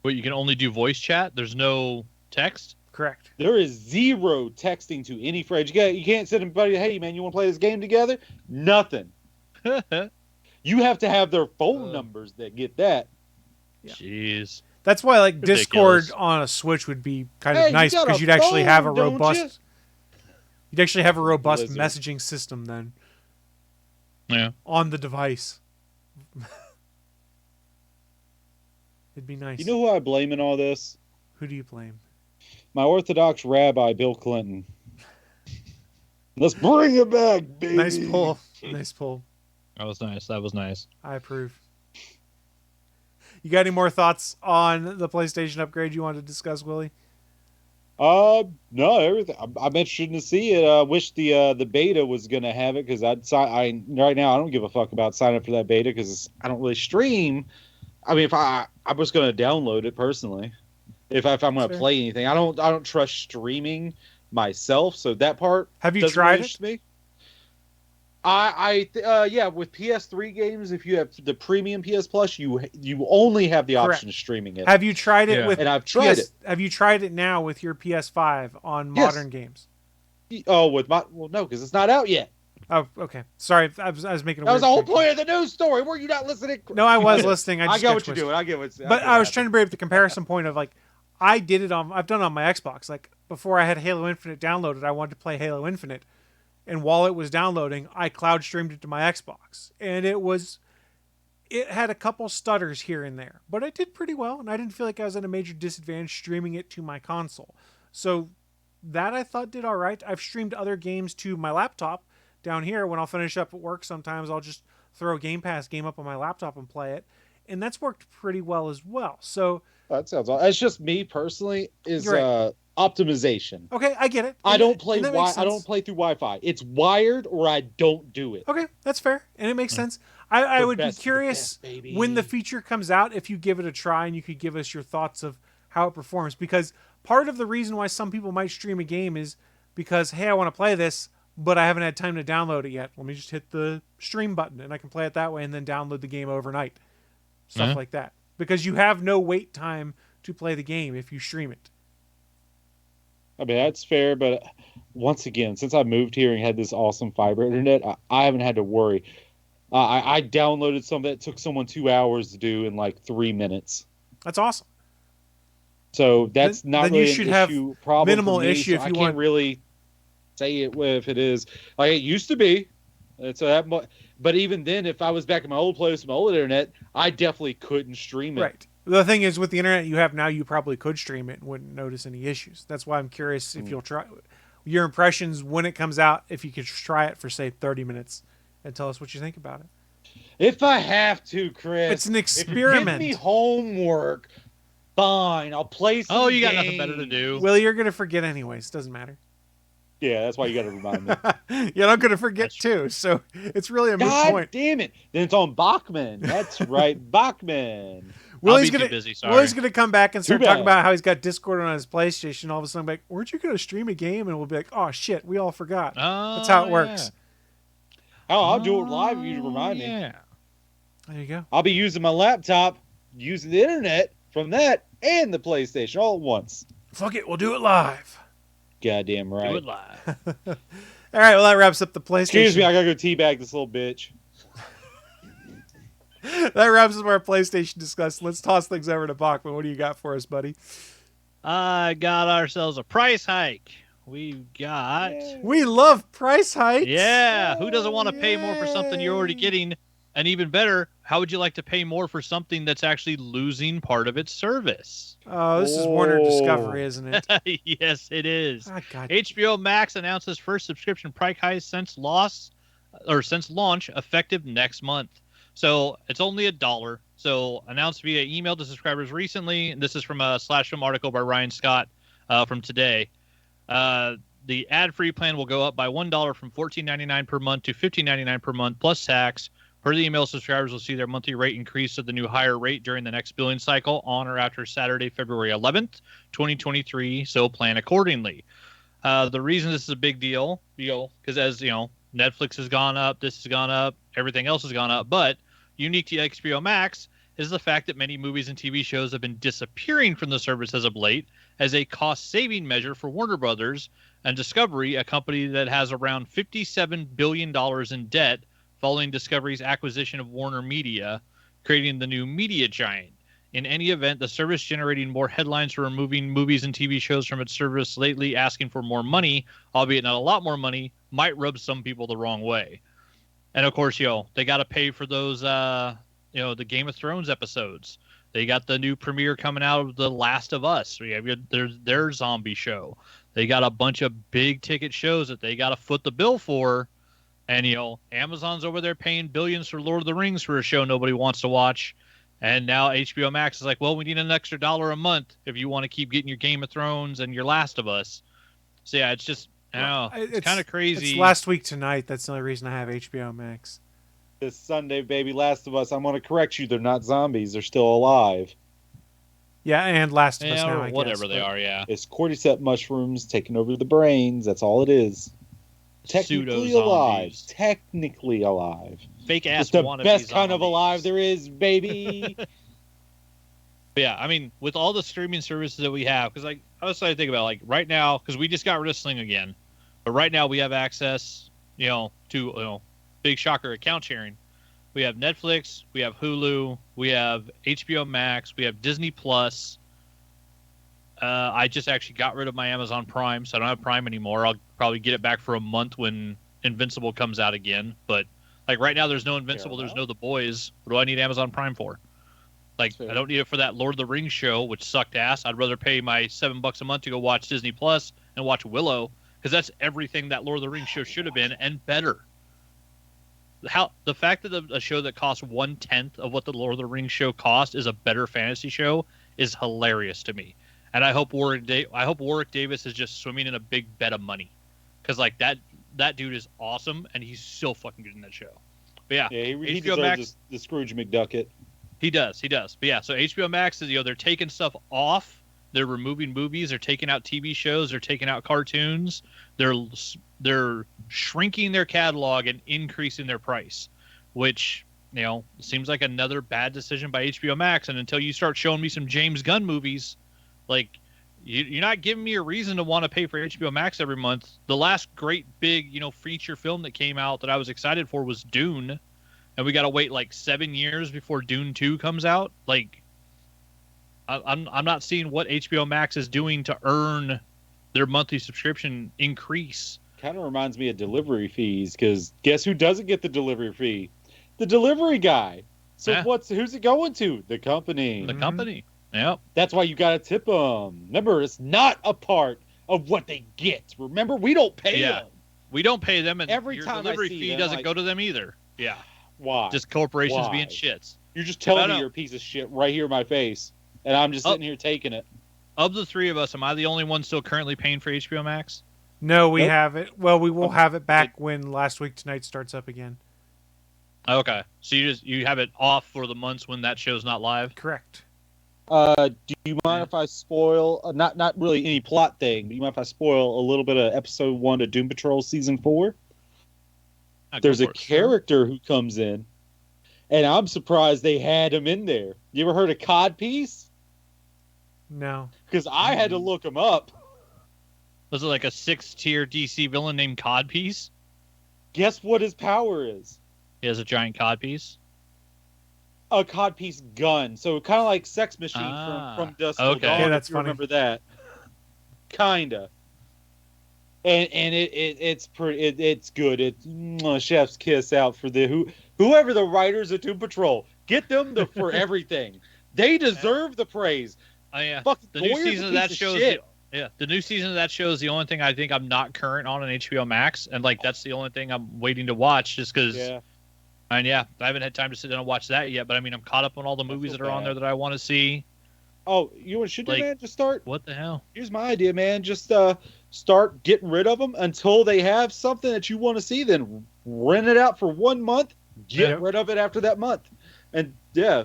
But you can only do voice chat? There's no text? Correct. There is 0 texting to any friend. You can't send anybody, hey, man, you want to play this game together? Nothing. You have to have their phone numbers that get that. Jeez. That's why, like, Ridiculous. Discord on a Switch would be kind of nice because you'd actually have a robust. You'd actually have a robust Blizzard. messaging system then Yeah. on the device. It'd be nice. You know who I blame in all this? Who do you blame? My Orthodox rabbi, Bill Clinton. Let's bring it back, baby. Nice pull. Nice pull. That was nice. That was nice. I approve. You got any more thoughts on the PlayStation upgrade you wanted to discuss, Willie? No, everything. I'm interested to see it. I wish the beta was gonna have it because right now I don't give a fuck about signing up for that beta because I don't really stream. I mean, if I was gonna download it personally, if I'm gonna play anything, I don't trust streaming myself. So that part Have you doesn't tried interest me. Yeah, with PS3 games, if you have the premium PS Plus, you only have the option of streaming it. Have you tried it with? And I've tried it. Have you tried it now with your PS5 on modern games? Oh, no, because it's not out yet. Oh, okay. Sorry, I was making. That was the whole point of the news story. Were you not listening? No, I was listening. I get what you're doing. I get what. But I was trying to bring up the comparison point of like, I've done it on my Xbox. Like before I had Halo Infinite downloaded, I wanted to play Halo Infinite. And while it was downloading, I cloud streamed it to my Xbox. And it had a couple stutters here and there. But it did pretty well, and I didn't feel like I was at a major disadvantage streaming it to my console. So that I thought did all right. I've streamed other games to my laptop down here. When I'll finish up at work, sometimes I'll just throw a Game Pass game up on my laptop and play it. And that's worked pretty well as well. So that sounds awesome. It's just me personally is optimization. Okay, I get it. I don't play through Wi-Fi. It's wired or I don't do it. Okay, that's fair. And it makes sense. I would be curious when the feature comes out if you give it a try and you could give us your thoughts of how it performs. Because part of the reason why some people might stream a game is because, hey, I want to play this, but I haven't had time to download it yet. Let me just hit the stream button and I can play it that way and then download the game overnight. Stuff like that. Because you have no wait time to play the game if you stream it. I mean, that's fair, but once again, since I moved here and had this awesome fiber internet, I haven't had to worry. I downloaded something that took someone 2 hours to do in like 3 minutes. That's awesome. So that's Then not you really should an have issue, problem minimal for me, issue so if I you can't want- really say it if it is like it used to be. And so that, but even then, if I was back in my old place, my old internet, I definitely couldn't stream it. Right. The thing is, with the internet you have now, you probably could stream it and wouldn't notice any issues. That's why I'm curious if you'll try your impressions when it comes out. If you could try it for say 30 minutes and tell us what you think about it. If I have to, Chris, It's an If you experiment. give me homework, fine. I'll play some Oh, you got nothing better to games. do. Well, you're gonna forget anyways. Doesn't matter. Yeah, that's why you got to remind me. Yeah, I'm gonna forget too. So it's really a moot God point. damn it! Then it's on Bachman. That's right, Bachman. Willie's be too gonna busy, sorry. Willie's gonna come back and start Too talking bad. about how he's got Discord on his PlayStation. All of a sudden, like, weren't you gonna stream a game? And we'll be like, oh shit, we all forgot. That's how it works. Oh, I'll do it live if you remind me. Yeah. There you go. I'll be using my laptop, using the internet from that and the PlayStation all at once. Fuck it, we'll do it live. Goddamn right. Do it live. All right, well that wraps up the PlayStation. Excuse me, I gotta go teabag this little bitch. That wraps up our PlayStation discussion. Let's toss things over to Bachman. What do you got for us, buddy? I got ourselves a price hike. We got. We love price hikes. Yeah. Who doesn't want to pay more for something you're already getting? And even better, how would you like to pay more for something that's actually losing part of its service? Oh, this is Warner Discovery, isn't it? Yes, it is. Oh, God. HBO Max announces first subscription price hike since launch, effective next month. So it's only $1. So announced via email to subscribers recently. And this is from a Slash Film article by Ryan Scott from today. The ad-free plan will go up by $1 from $14.99 per month to $15.99 per month plus tax. Per the email, subscribers will see their monthly rate increase to the new higher rate during the next billing cycle on or after Saturday, February 11th, 2023. So plan accordingly. The reason this is a big deal, because as you know, Netflix has gone up, this has gone up, everything else has gone up, but unique to HBO Max is the fact that many movies and TV shows have been disappearing from the service as of late as a cost-saving measure for Warner Brothers and Discovery, a company that has around $57 billion in debt following Discovery's acquisition of Warner Media, creating the new media giant. In any event, the service generating more headlines for removing movies and TV shows from its service lately, asking for more money, albeit not a lot more money, might rub some people the wrong way. And of course, they got to pay for those, the Game of Thrones episodes. They got the new premiere coming out of The Last of Us. We have their zombie show. They got a bunch of big ticket shows that they got to foot the bill for. And, Amazon's over there paying billions for Lord of the Rings for a show nobody wants to watch. And now HBO Max is like, well, we need an extra $1 a month if you want to keep getting your Game of Thrones and your Last of Us. So, yeah, it's just, it's kind of crazy. It's last week tonight. That's the only reason I have HBO Max. This Sunday, baby, Last of Us. I'm going to correct you. They're not zombies. They're still alive. Yeah, and Last of Us now, I whatever guess, they are, yeah. It's cordyceps mushrooms taking over the brains. That's all it is. Technically alive. Pseudo-zombies. Technically alive. Fake-ass It's the wannabe best kind of zombies. alive there is, baby. But yeah, I mean, with all the streaming services that we have, because I was trying to think about right now, because we just got rid of Sling again, but right now we have access, to big shocker account sharing. We have Netflix, we have Hulu, we have HBO Max, we have Disney Plus. I just actually got rid of my Amazon Prime, so I don't have Prime anymore. I'll probably get it back for a month when Invincible comes out again. But right now, there's no Invincible, there's no The Boys. What do I need Amazon Prime for? I don't need it for that Lord of the Rings show, which sucked ass. I'd rather pay my $7 a month to go watch Disney Plus and watch Willow, because that's everything that Lord of the Rings show should have been and better. The fact that a show that costs 1/10 of what the Lord of the Rings show cost is a better fantasy show is hilarious to me. And I hope Warwick Davis is just swimming in a big bed of money, because that dude is awesome and he's so fucking good in that show. But yeah, he HBO deserves Max, the Scrooge McDucket. He does. But yeah, so HBO Max is they're taking stuff off They're removing movies. They're taking out TV shows. They're taking out cartoons. They're shrinking their catalog and increasing their price, which, seems like another bad decision by HBO Max. And until you start showing me some James Gunn movies, like, you're not giving me a reason to want to pay for HBO Max every month. The last great big, feature film that came out that I was excited for was Dune. And we got to wait like 7 years before Dune 2 comes out. Like, I'm not seeing what HBO Max is doing to earn their monthly subscription increase. Kind of reminds me of delivery fees, because guess who doesn't get the delivery fee? The delivery guy. So Yeah. who's it going to? The company. The company. Yep. That's why you got to tip them. Remember, it's not a part of what they get. Remember, we don't pay them. We don't pay them, and Every your time I delivery see fee them, doesn't like- go to them either. Yeah. Why? Just corporations Why? being shits. You're just telling I me don't- you're a piece of shit right here in my face, and I'm just sitting here taking it. Of the three of us, am I the only one still currently paying for HBO Max? No, we Nope. have it. Well, we will have it back when Last Week Tonight starts up again. Okay. So you have it off for the months when that show's not live? Correct. Do you mind if I spoil, not really any plot thing, but you mind if I spoil a little bit of episode 1 of Doom Patrol season 4? There's a character who comes in, and I'm surprised they had him in there. You ever heard of Codpiece? No. Because I had to look him up. Was it like a 6-tier DC villain named Codpiece? Guess what his power is? He has a giant codpiece. A Codpiece gun. So kind of like Sex Machine from Dusk Till okay. Dawn. Yeah, if that's you funny. remember that. Kinda. And it's pretty. It's good. It's chef's kiss out for whoever the writers of Doom Patrol. Get them for everything. They deserve the praise. Oh yeah. Fucking The new Goyer's a season of that piece show of is shit. the new season of that show is the only thing I think I'm not current on HBO Max, and like that's the only thing I'm waiting to watch just because. Yeah. And I haven't had time to sit down and watch that yet, but I mean I'm caught up on all the movies that are on there that I want to see. Oh, you want should do, Like- man? Just start. What the hell? Here's my idea, man. Just start getting rid of them until they have something that you want to see. Then rent it out for 1 month. Get Yeah. rid of it after that month. And yeah.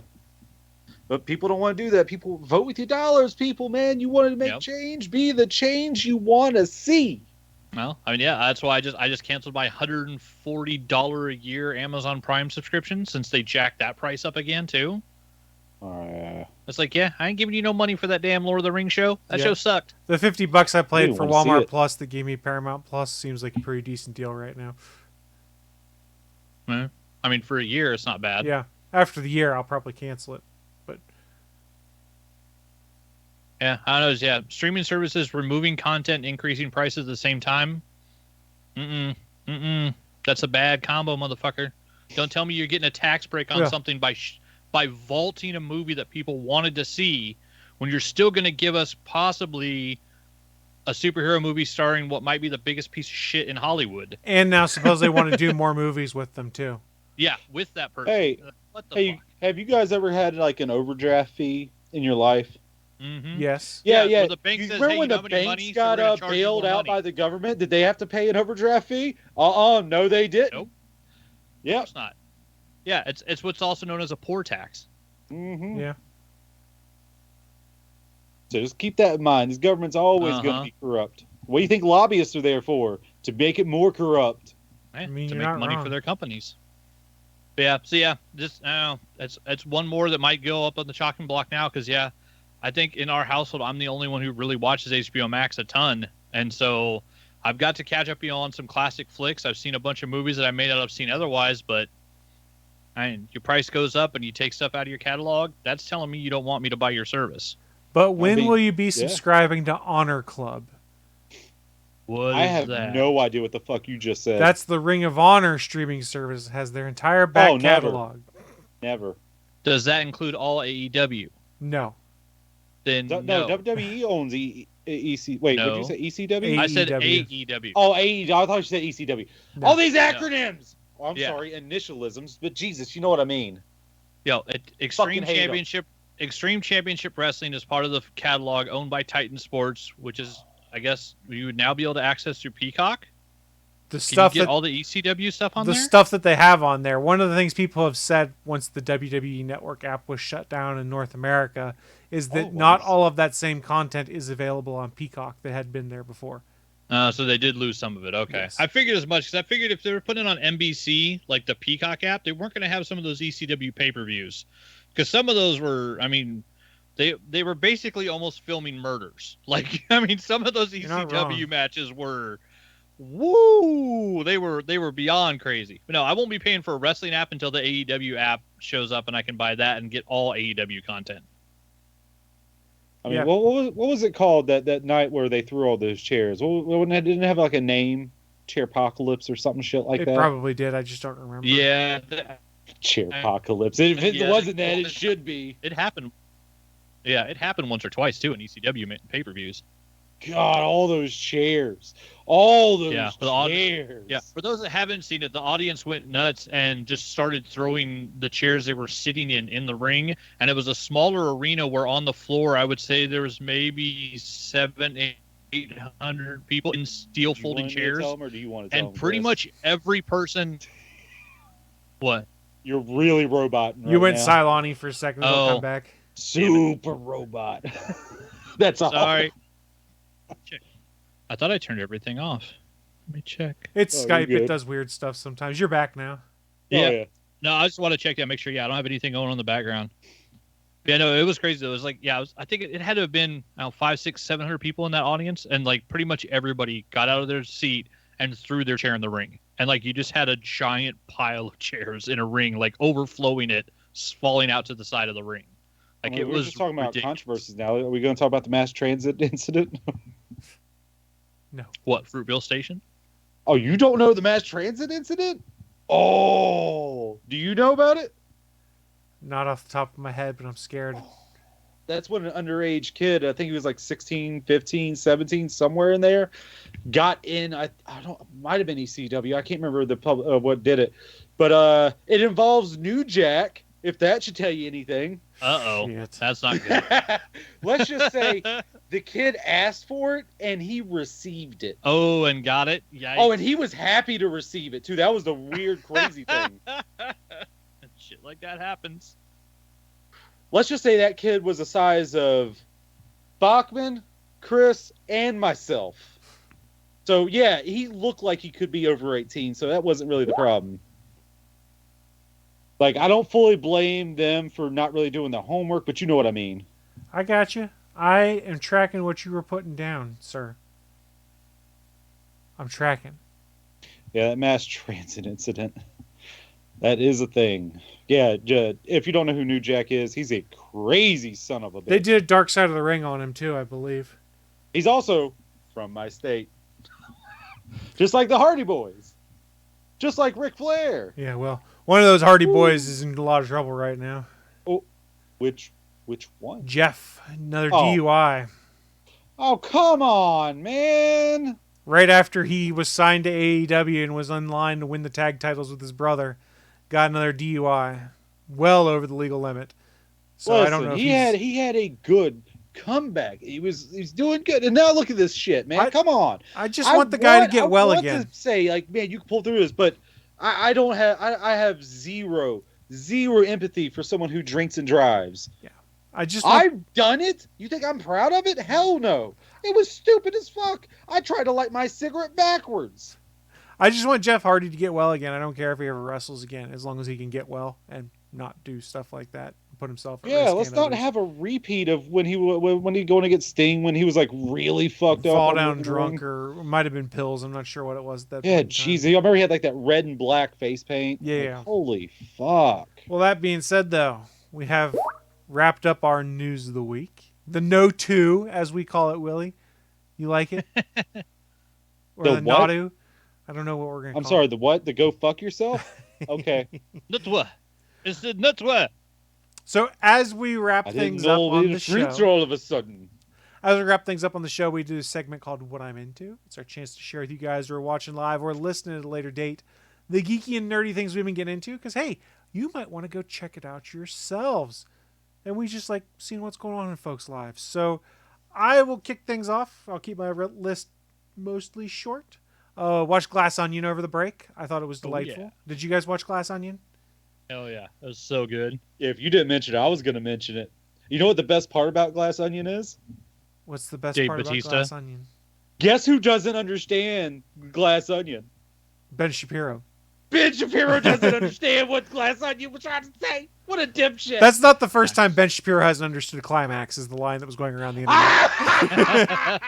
But people don't want to do that. People vote with your dollars, people, man. You want to make Yep. change, be the change you want to see. Well, I mean, yeah, that's why I just canceled my $140 a year Amazon Prime subscription since they jacked that price up again too. It's like, yeah, I ain't giving you no money for that damn Lord of the Rings show. That Yeah. show sucked. The $50 I paid Ooh, for wanna see Walmart it. Plus that gave me Paramount Plus seems like a pretty decent deal right now. I mean, for a year, it's not bad. Yeah. After the year, I'll probably cancel it. But Yeah, I don't know. Yeah, streaming services removing content, increasing prices at the same time. That's a bad combo, motherfucker. Don't tell me you're getting a tax break on Yeah. something by vaulting a movie that people wanted to see, when you're still going to give us possibly a superhero movie starring what might be the biggest piece of shit in Hollywood. and now suppose they want to do more movies with them too. Yeah, with that person. Hey, What the Hey, fuck? have you guys ever had like an overdraft fee in your life? Mm-hmm. Yes. Yeah, Yeah, yeah. where the bank You says, remember "Hey, you when know the how many money, banks so we're got gonna charge you bailed more out money." by the government? Did they have to pay an overdraft fee? No, they didn't. Nope. Yep. It's not. Yeah, it's what's also known as a poor tax. Mm-hmm. Yeah. So just keep that in mind. This government's always going Uh-huh. to be corrupt. What do you think lobbyists are there for? To make it more corrupt. Eh, mean, to you're make not money wrong. for their companies. But yeah, so yeah, just I don't know. It's one more that might go up on the chopping block now because yeah, I think in our household I'm the only one who really watches HBO Max a ton, and so I've got to catch up on some classic flicks. I've seen a bunch of movies that I may not have seen otherwise, but your price goes up and you take stuff out of your catalog. That's telling me you don't want me to buy your service. But when mean, will you be yeah. subscribing to Honor Club? What I is have that? no idea what the fuck you just said. That's the Ring of Honor streaming service. It has their entire back Oh, never. catalog. Never. Does that include all AEW? No. Then No, no. WWE owns EC. Wait, No. what did you say? ECW? I said AEW. AEW. Oh, AEW. I thought you said ECW. No. All these acronyms. Oh, I'm Yeah. sorry, initialisms. But Jesus, you know what I mean. Yo, Extreme Fucking hate 'em. Championship. Extreme Championship Wrestling is part of the catalog owned by Titan Sports, which is, I guess, you would now be able to access through Peacock. the Can stuff you get that all the ECW stuff on the there? stuff that they have on there. One of the things people have said once the WWE Network app was shut down in North America is that not all of that same content is available on Peacock that had been there before. So they did lose some of it. Okay. Yes. I figured as much, because I figured if they were putting it on NBC, like the Peacock app, they weren't going to have some of those ECW pay-per-views. Because some of those were, I mean, they were basically almost filming murders. Like, I mean, some of those You're not wrong. ECW matches were, woo, they were beyond crazy. But no, I won't be paying for a wrestling app until the AEW app shows up and I can buy that and get all AEW content. I mean, Yeah. what was it called that night where they threw all those chairs? Didn't it have like a name? Chairpocalypse or something shit like It that? probably did. I just don't remember. Yeah. Chairpocalypse. If it Yeah, wasn't that, it should be. It happened. Yeah, it happened once or twice too in ECW pay-per-views. God, all those chairs. All those Yeah, chairs. Yeah, for those that haven't seen it, the audience went nuts and just started throwing the chairs they were sitting in the ring. And it was a smaller arena where on the floor, I would say there was maybe 800 people in steel folding chairs. Or do you want to tell And them, pretty Chris? much every person. What? You're really roboting right You went now. Cylon for a second. We'll Oh. come back. Super robot. That's all. Sorry. I thought I turned everything off. Let me check. It's Oh, Skype. you're It good. does weird stuff sometimes. You're back now. Yeah. Yeah. No, I just want to check that, make sure. Yeah, I don't have anything going on in the background. Yeah, no, it was crazy. It was like, yeah, I think it had to have been, I don't know, 500, 600, 700 people in that audience, and like pretty much everybody got out of their seat and threw their chair in the ring, and like you just had a giant pile of chairs in a ring, like overflowing it, falling out to the side of the ring. Like it we're was just talking about ridiculous. controversies now. Are we going to talk about the mass transit incident? No. What, Fruitville Station? Oh, you don't know the mass transit incident? Oh, do you know about it? Not off the top of my head, but I'm scared. That's when an underage kid, I think he was like 16, 15, 17, somewhere in there, got in. I don't, might have been ECW. I can't remember what did it, but it involves New Jack. If that should tell you anything. Uh-oh. Shit. That's not good. Let's just say the kid asked for it and he received it. Oh, and got it? Yikes. Oh, and he was happy to receive it too. That was the weird, crazy thing. Shit like that happens. Let's just say that kid was the size of Bachman, Chris, and myself. So yeah, he looked like he could be over 18, so that wasn't really the problem. Like, I don't fully blame them for not really doing the homework, but you know what I mean. I got you. I am tracking what you were putting down, sir. I'm tracking. Yeah, that mass transit incident. That is a thing. Yeah, if you don't know who New Jack is, he's a crazy son of a bitch. They did Dark Side of the Ring on him, too, I believe. He's also from my state. Just like the Hardy Boys. Just like Ric Flair. Yeah, well, one of those Hardy Boys is in a lot of trouble right now. Oh, which one? Jeff, another Oh. DUI. Oh, come on, man. Right after he was signed to AEW and was in line to win the tag titles with his brother, got another DUI. Well over the legal limit. So Listen, I don't know if he had a good comeback. He's doing good. And now look at this shit, man. Come on. I just want the guy to get well again. I want to say, like, man, you can pull through this, but I don't have. I have zero empathy for someone who drinks and drives. Yeah, I've done it. You think I'm proud of it? Hell no. It was stupid as fuck. I tried to light my cigarette backwards. I just want Jeff Hardy to get well again. I don't care if he ever wrestles again, as long as he can get well and not do stuff like that. Put himself at risk. Yeah, let's not have a repeat of when he going to get Sting when he was like really fucked up. Fall down drunk, or it might have been pills. I'm not sure what it was. Yeah, jeez. I remember he had like that red and black face paint. Yeah. Like, holy fuck. Well, that being said, though, we have wrapped up our news of the week. The No 2, as we call it, Willie. You like it? Or The the what? Nadu? I don't know what we're going to call I'm sorry, it. the what? The go fuck yourself? Okay. Nutwa. It's the Nutwa. So as we wrap I didn't things up know on the the streets show, all of a sudden. as we wrap things up on the show, we do a segment called What I'm Into. It's our chance to share with you guys who are watching live or listening at a later date the geeky and nerdy things we've been getting into. Because, hey, you might want to go check it out yourselves. And we just like seeing what's going on in folks' lives. So I will kick things off. I'll keep my list mostly short. Watched Glass Onion over the break. I thought it was Oh, delightful. yeah. Did you guys watch Glass Onion? Hell yeah, that was so good. If you didn't mention it, I was going to mention it. You know what the best part about Glass Onion is? What's the best Dave part Bautista? about Glass Onion? Guess who doesn't understand Glass Onion? Ben Shapiro. Ben Shapiro doesn't understand what Glass Onion was trying to say. What a dipshit. That's not the first time Ben Shapiro hasn't understood a climax, is the line that was going around the internet.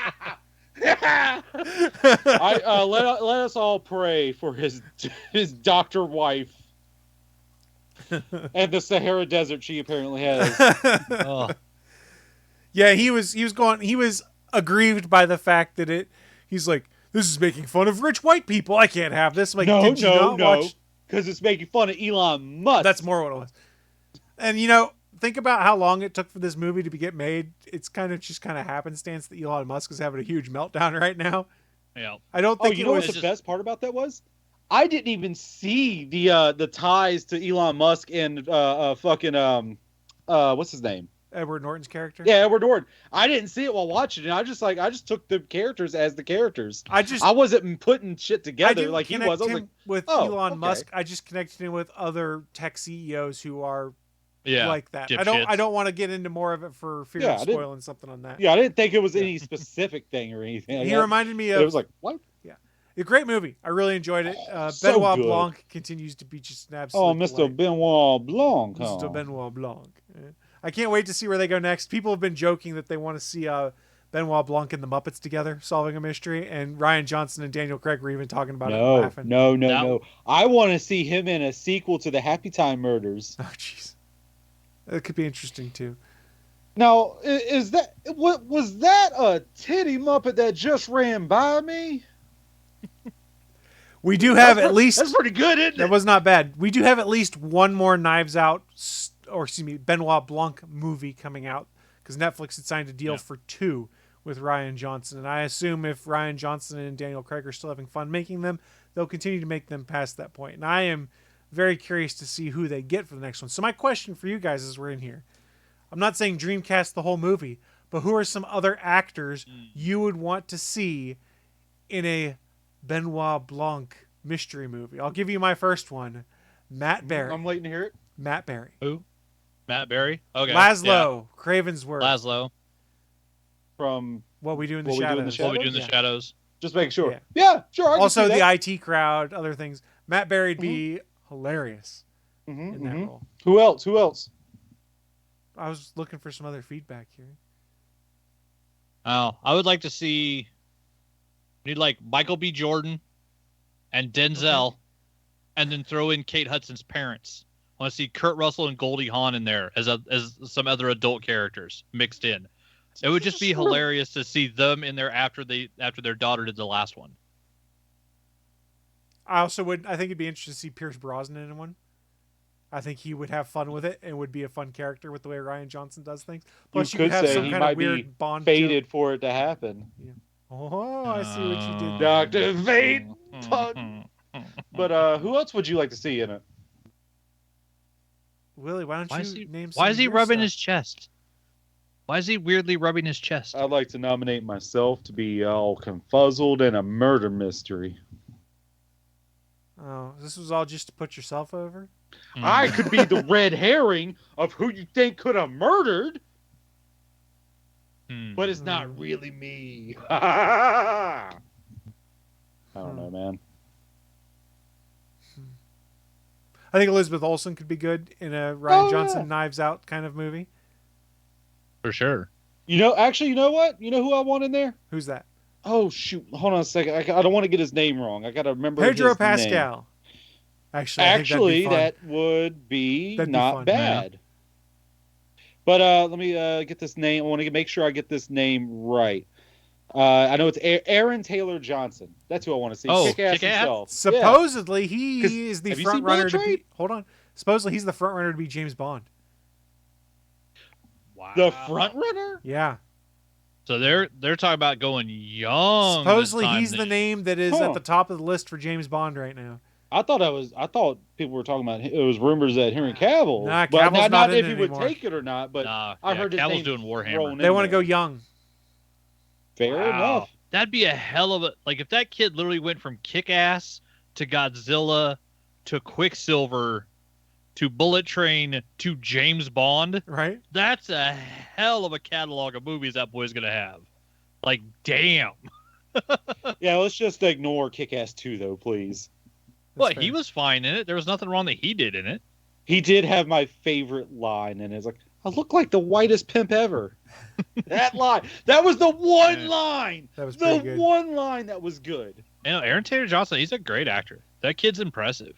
Let us all pray for his doctor wife and the Sahara Desert she apparently has. Oh, Yeah, he was aggrieved by the fact that he's like, this is making fun of rich white people. I can't have this. I'm like, No, did you not watch? because it's making fun of Elon Musk. That's more what it was. And think about how long it took for this movie to get made. It's kind of happenstance that Elon Musk is having a huge meltdown right now. yeah. I don't think you know what was. the best part about that was? I didn't even see the ties to Elon Musk and what's his name? Edward Norton's character. Yeah, Edward Norton. I didn't see it while watching it. I just took the characters as the characters. I wasn't putting shit together like he was. I was like, with oh, Elon okay. Musk, I just connected him with other tech CEOs who are Yeah. like that. Dipshits. I don't want to get into more of it for fear of spoiling something on that. yeah, I didn't think it was any specific thing or anything. Like He that. reminded me of. It was like, what? A great movie. I really enjoyed it. So Benoit good. Blanc continues to be just an absolute. Oh, Mr. delight. Benoit Blanc. Huh? Mr. Benoit Blanc. I can't wait to see where they go next. People have been joking that they want to see Benoit Blanc and the Muppets together solving a mystery, and Ryan Johnson and Daniel Craig were even talking about it and laughing. No. I want to see him in a sequel to the Happy Time Murders. Oh, jeez. That could be interesting, too. Now, was that a titty Muppet that just ran by me? We do have at least... That's pretty good, isn't it? That was not bad. We do have at least one more Knives Out, Benoit Blanc movie coming out, because Netflix had signed a deal for 2 with Ryan Johnson. And I assume if Ryan Johnson and Daniel Craig are still having fun making them, they'll continue to make them past that point. And I am very curious to see who they get for the next one. So my question for you guys as we're in here, I'm not saying Dreamcast the whole movie, but who are some other actors you would want to see in a Benoit Blanc mystery movie? I'll give you my first one. Matt Berry. I'm waiting to hear it. Matt Berry. Who? Matt Berry? Okay. Laszlo. Cravensworth. Laszlo. From What We Do in the What We Do in the Shadows. What we do in the shadows. just making sure. Yeah. Yeah, sure. I can Also, see the that. IT crowd, other things. Matt Berry'd be hilarious in that role. Who else? I was looking for some other feedback here. Oh, I would like to see. Need like Michael B. Jordan and Denzel, and then throw in Kate Hudson's parents. I want to see Kurt Russell and Goldie Hawn in there as some other adult characters mixed in. It would just be hilarious to see them in there after their daughter did the last one. I think it'd be interesting to see Pierce Brosnan in one. I think he would have fun with it and would be a fun character with the way Ryan Johnson does things. Plus, You could could have say some he kind of might be weird Bond fated for it to happen. joke. Oh, I see what you did. Dr. Fate. But who else would you like to see in it? Willie, why don't you name some Why is he of your rubbing stuff? his chest? Why is he weirdly rubbing his chest? I'd like to nominate myself to be all confuzzled in a murder mystery. Oh, this was all just to put yourself over? I could be the red herring of who you think could have murdered, but it's not really me. I don't know, man. I think Elizabeth Olsen could be good in a Ryan Johnson Knives Out kind of movie. For sure. You know what? You know who I want in there? Who's that? Oh, shoot. Hold on a second. I don't want to get his name wrong. I got to remember Pedro his Pascal. name. Actually, That would be That'd be not fun. bad. But let me get this name. I want to make sure I get this name right. I know it's Aaron Taylor Johnson. That's who I want to see. Oh, Kick-ass Kick-Ass? himself. Supposedly, he is the have you front seen runner Bullet to be. Train? Hold on. Supposedly, he's the front runner to be James Bond. Wow. The front runner? Yeah. So they're talking about going young. Supposedly, this time he's the this- name that is at the top of the list for James Bond right now. I thought people were talking about it was rumors that Henry Cavill. Nah, but Cavill's not in if it he would anymore. take it or not. But Nah, I heard his Cavill's name doing Warhammer. thrown in They want to there. go young. Fair Wow. enough. That'd be a hell of a if that kid literally went from Kick-Ass to Godzilla to Quicksilver to Bullet Train to James Bond. Right? That's a hell of a catalog of movies that boy's gonna have. Like, damn. Yeah, let's just ignore Kick-Ass 2, though, please. Well, he was fine in it. There was nothing wrong that he did in it. He did have my favorite line, and it's like, I look like the whitest pimp ever. That line. That was the one line. That was the good. one line that was good. You know, Aaron Taylor Johnson, he's a great actor. That kid's impressive.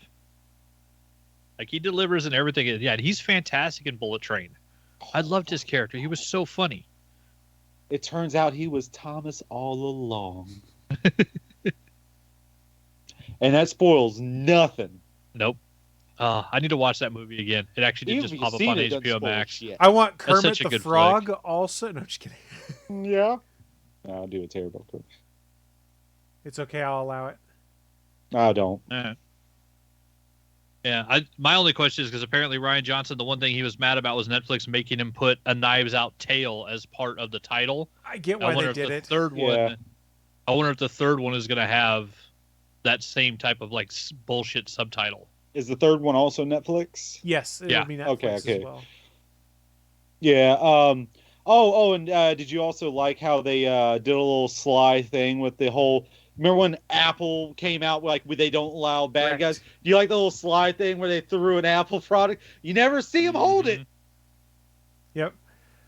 Like, he delivers in everything. Yeah, he's fantastic in Bullet Train. I loved his character. He was so funny. It turns out he was Thomas all along. And that spoils nothing. Nope. I need to watch that movie again. It actually did just pop up on HBO Max. I want Kermit such a the good Frog flick. also. No, I'm just kidding. Yeah. No, I'll do a terrible cook. It's okay. I'll allow it. I don't. Yeah, my only question is because apparently Ryan Johnson, the one thing he was mad about was Netflix making him put a Knives Out tale as part of the title. I get why they did it. I wonder if the third one is going to have that same type of bullshit subtitle. Is the third one also Netflix? Yes, it'll be Netflix okay. as well. Yeah. And did you also like how they did a little sly thing with the whole? Remember when Apple came out where they don't allow bad guys? Do you like the little sly thing where they threw an Apple product? You never see them hold it. Yep.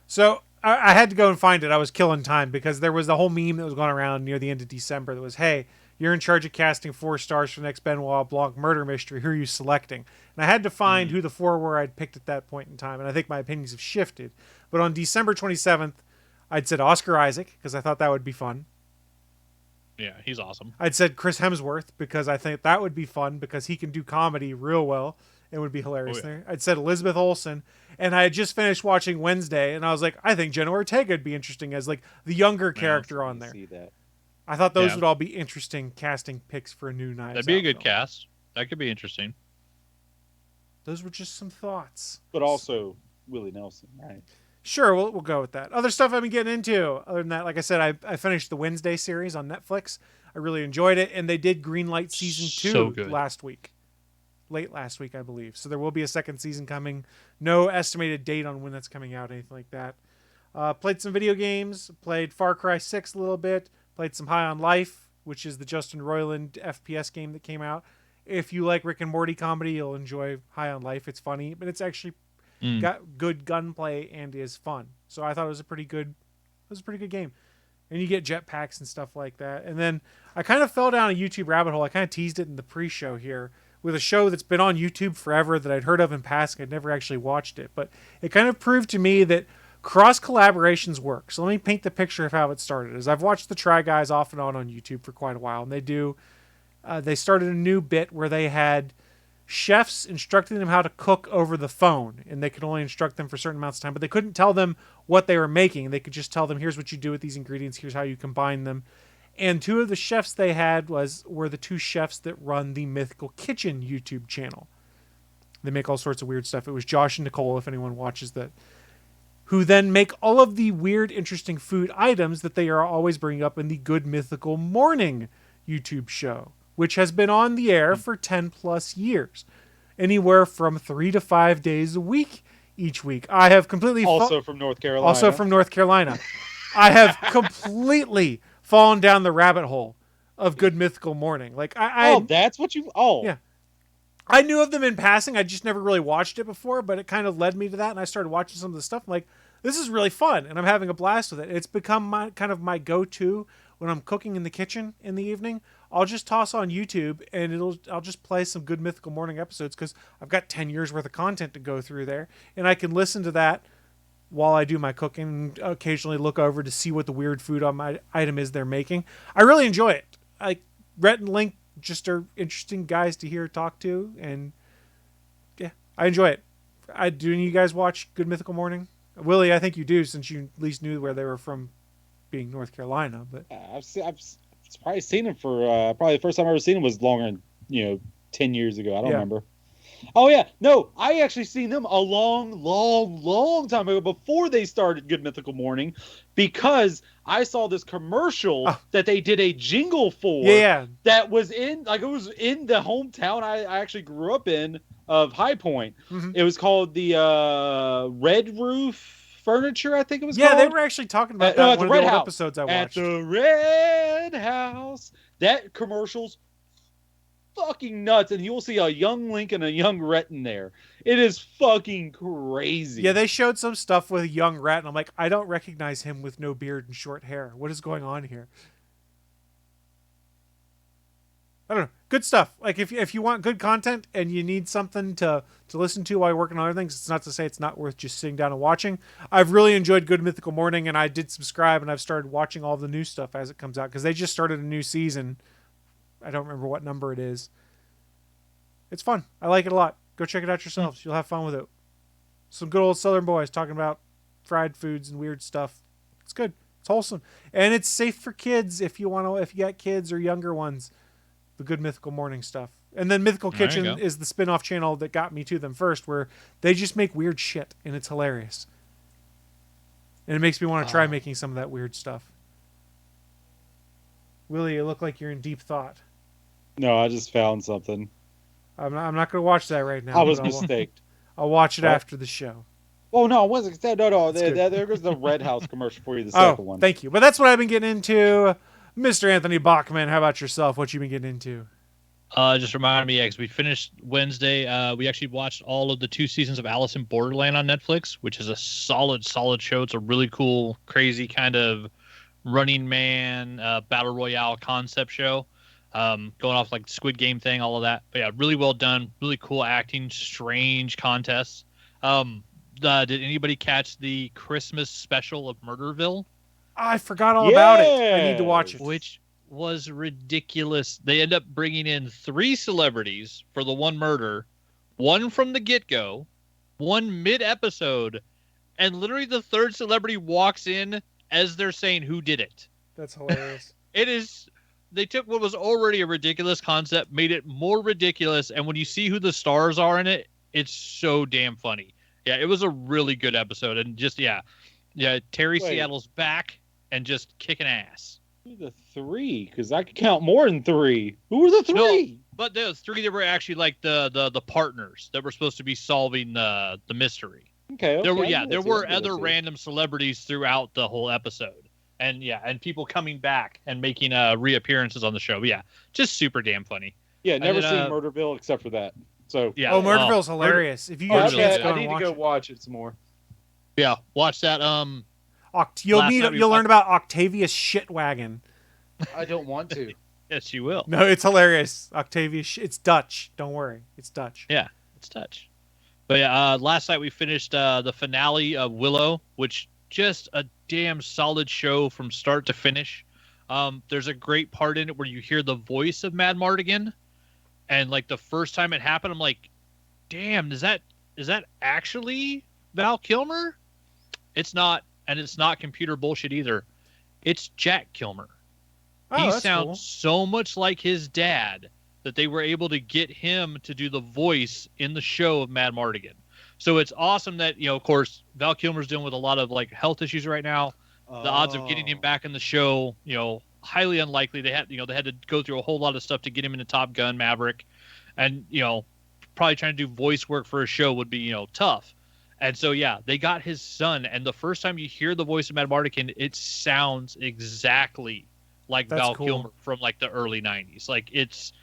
So I had to go and find it. I was killing time because there was the whole meme that was going around near the end of December that was, hey, you're in charge of casting 4 stars for the next Benoit Blanc murder mystery. Who are you selecting? And I had to find who the 4 were I'd picked at that point in time. And I think my opinions have shifted. But on December 27th, I'd said Oscar Isaac because I thought that would be fun. Yeah, he's awesome. I'd said Chris Hemsworth because I think that would be fun because he can do comedy real well. It would be hilarious there. I'd said Elizabeth Olsen. And I had just finished watching Wednesday. And I was like, I think Jenna Ortega would be interesting as the younger character on there. See that. I thought those would all be interesting casting picks for a new Knives That'd be a good film. cast. That could be interesting. Those were just some thoughts. But also Willie Nelson, right? Sure, we'll go with that. Other stuff I've been getting into. Other than that, like I said, I finished the Wednesday series on Netflix. I really enjoyed it. And they did greenlight season 2 last week. Late last week, I believe. So there will be a second season coming. No estimated date on when that's coming out, anything like that. Played some video games. Played Far Cry 6 a little bit. Played some High on Life, which is the Justin Roiland FPS game that came out. If you like Rick and Morty comedy, you'll enjoy High on Life. It's funny, but it's actually got good gunplay and is fun. So I thought it was a pretty good game. And you get jetpacks and stuff like that. And then I kind of fell down a YouTube rabbit hole. I kind of teased it in the pre-show here with a show that's been on YouTube forever that I'd heard of in passing. I'd never actually watched it, but it kind of proved to me that cross collaborations work. So let me paint the picture of how it started. As I've watched the Try Guys off and on YouTube for quite a while, and they started a new bit where they had chefs instructing them how to cook over the phone, and they could only instruct them for certain amounts of time, but they couldn't tell them what they were making. They could just tell them, here's what you do with these ingredients, here's how you combine them. And 2 of the chefs they had were the 2 chefs that run the Mythical Kitchen YouTube channel. They make all sorts of weird stuff. It was Josh and Nicole, if anyone watches that, who then make all of the weird, interesting food items that they are always bringing up in the Good Mythical Morning YouTube show, which has been on the air for 10 plus years, anywhere from 3 to 5 days a week each week. I have completely also from North Carolina. Also from North Carolina. I have completely fallen down the rabbit hole of Good Mythical Morning. That's what you. Yeah. I knew of them in passing. I just never really watched it before, but it kind of led me to that, and I started watching some of the stuff. I'm like, this is really fun, and I'm having a blast with it. It's become my go-to when I'm cooking in the kitchen in the evening. I'll just toss on YouTube, and I'll just play some Good Mythical Morning episodes because I've got 10 years worth of content to go through there, and I can listen to that while I do my cooking, and occasionally look over to see what the weird food on my item is they're making. I really enjoy it. Rhett and Link just are interesting guys to hear talk to, and yeah, I enjoy it. Do any of you guys watch Good Mythical Morning? Willie, I think you do, since you at least knew where they were from, being North Carolina. But I've probably seen them for probably the first time I ever seen them was longer than 10 years ago. I don't remember. Oh yeah, no, I actually seen them a long time ago before they started Good Mythical Morning, because I saw this commercial Oh. that they did a jingle for. Yeah. That was it was in the hometown I actually grew up in of High Point. Mm-hmm. It was called the Red Roof Furniture, I think it was Yeah, called. they were actually talking about that No, in at one the of the Red old House. episodes I At watched. the Red House. That commercial's fucking nuts, and you'll see a young Link and a young Rhett in there. It is fucking crazy. Yeah, they showed some stuff with a young Rat, and I'm like, I don't recognize him with no beard and short hair. What is going on here? I don't know. Good stuff. Like if you want good content and you need something to listen to while you're working on other things, it's not to say it's not worth just sitting down and watching. I've really enjoyed Good Mythical Morning, and I did subscribe, and I've started watching all the new stuff as it comes out because they just started a new season. I don't remember what number it is. It's fun. I like it a lot. Go check it out yourselves. You'll have fun with it. Some good old Southern boys talking about fried foods and weird stuff. It's good. It's wholesome, and it's safe for kids if you want to. If you got kids or younger ones, the Good Mythical Morning stuff. And then Mythical There you Kitchen go. is the spin-off channel that got me to them first, where they just make weird shit, and it's hilarious. And it makes me want to try making some of that weird stuff. Willie, you look like you're in deep thought. No, I just found something. I'm not going to watch that right now. I was but mistaken. I'll watch it What? after the show. Oh no, I wasn't. No. That's good. There goes the Red House commercial for you. The Oh, second one. thank you. But that's what I've been getting into. Mr. Anthony Bachman, how about yourself? What you been getting into? Just reminded me, because we finished Wednesday. We actually watched all of the 2 seasons of Alice in Borderland on Netflix, which is a solid show. It's a really cool, crazy kind of Running Man battle royale concept show. Going off like the Squid Game thing, all of that. But yeah, really well done, really cool acting, strange contests. Did anybody catch the Christmas special of Murderville? I forgot all about it. I need to watch it. Which was ridiculous. They end up bringing in 3 celebrities for the one murder, one from the get-go, one mid-episode, and literally the third celebrity walks in as they're saying who did it. That's hilarious. It is. They took what was already a ridiculous concept, made it more ridiculous, and when you see who the stars are in it, it's so damn funny. Yeah, it was a really good episode, and just Terry Wait. Seattle's back and just kicking ass. Who are the 3? Because I could count more than 3. Who were the 3? But those 3 that were actually like the partners that were supposed to be solving the mystery. Okay. There were I there see, were I see. other random celebrities throughout the whole episode, and people coming back and making reappearances on the show. But yeah, just super damn funny. Yeah, never then, seen Murderville except for that. So Yeah. Oh, Murderville's hilarious. If you get a Murderville, chance, yeah. go I and need to watch go it. watch it some more. Yeah, watch that. You'll Last night we learn watched- about Octavius Shitwagon. I don't want to. Yes, you will. No, it's hilarious. Octavius. It's Dutch. Don't worry, it's Dutch. Yeah, it's Dutch. But yeah, last night we finished the finale of Willow, which just a damn solid show from start to finish. There's a great part in it where you hear the voice of Mad Mardigan, and like the first time it happened, I'm like, damn, is that actually Val Kilmer? It's not, and it's not computer bullshit either. It's Jack Kilmer. Oh, He that's sounds cool. so much like his dad that they were able to get him to do the voice in the show of Mad Mardigan. So it's awesome that, of course, Val Kilmer's dealing with a lot of like health issues right now. The odds of getting him back in the show, highly unlikely. They had to go through a whole lot of stuff to get him into Top Gun Maverick, and probably trying to do voice work for a show would be tough. And so yeah, they got his son, and the first time you hear the voice of Mad Mardigan, it sounds exactly like That's Val cool. Kilmer from like the early '90s. Like it's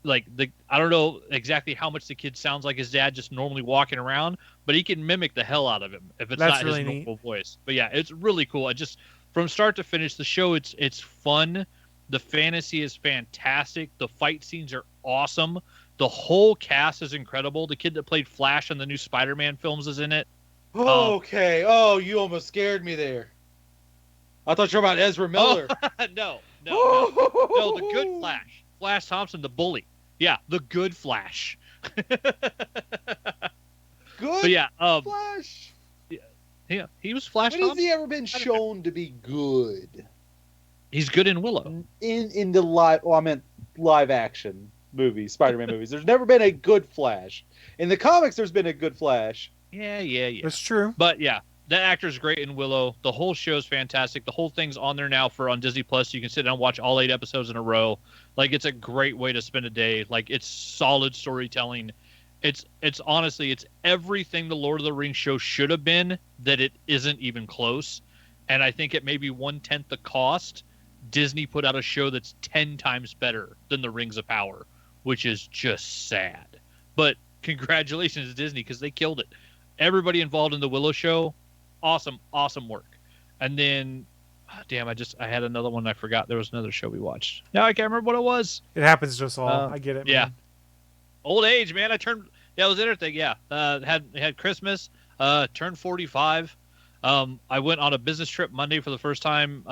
like I don't know exactly how much the kid sounds like his dad just normally walking around, but he can mimic the hell out of him if it's That's not really his neat. normal voice. But yeah, it's really cool. I just from start to finish, the show it's fun. The fantasy is fantastic. The fight scenes are awesome. The whole cast is incredible. The kid that played Flash in the new Spider-Man films is in it. Okay. Oh, you almost scared me there. I thought you were about Ezra Miller. No, the good Flash. Flash Thompson, the bully. Yeah, the good Flash. Good But yeah, Flash. yeah, he was Flash When has Thompson. he ever been shown to be good? He's good in Willow. In the live, I meant live action. movies, Spider-Man movies. There's never been a good Flash. In the comics, there's been a good Flash. Yeah. That's true. But yeah, the actor's great in Willow. The whole show's fantastic. The whole thing's on there now on Disney Plus. You can sit down and watch all 8 episodes in a row. Like, it's a great way to spend a day. Like, it's solid storytelling. It's honestly, it's everything the Lord of the Rings show should have been, that it isn't even close. And I think at maybe 1/10 the cost, Disney put out a show that's 10 times better than the Rings of Power, which is just sad. But congratulations to Disney, because they killed it. Everybody involved in the Willow show, awesome work. And then, damn, I had another one I forgot. There was another show we watched. Now I can't remember what it was. It happens to us all. I get it. Yeah. Man. Old age, man. It was interesting. Yeah. Had Christmas, turned 45. I went on a business trip Monday for the first time.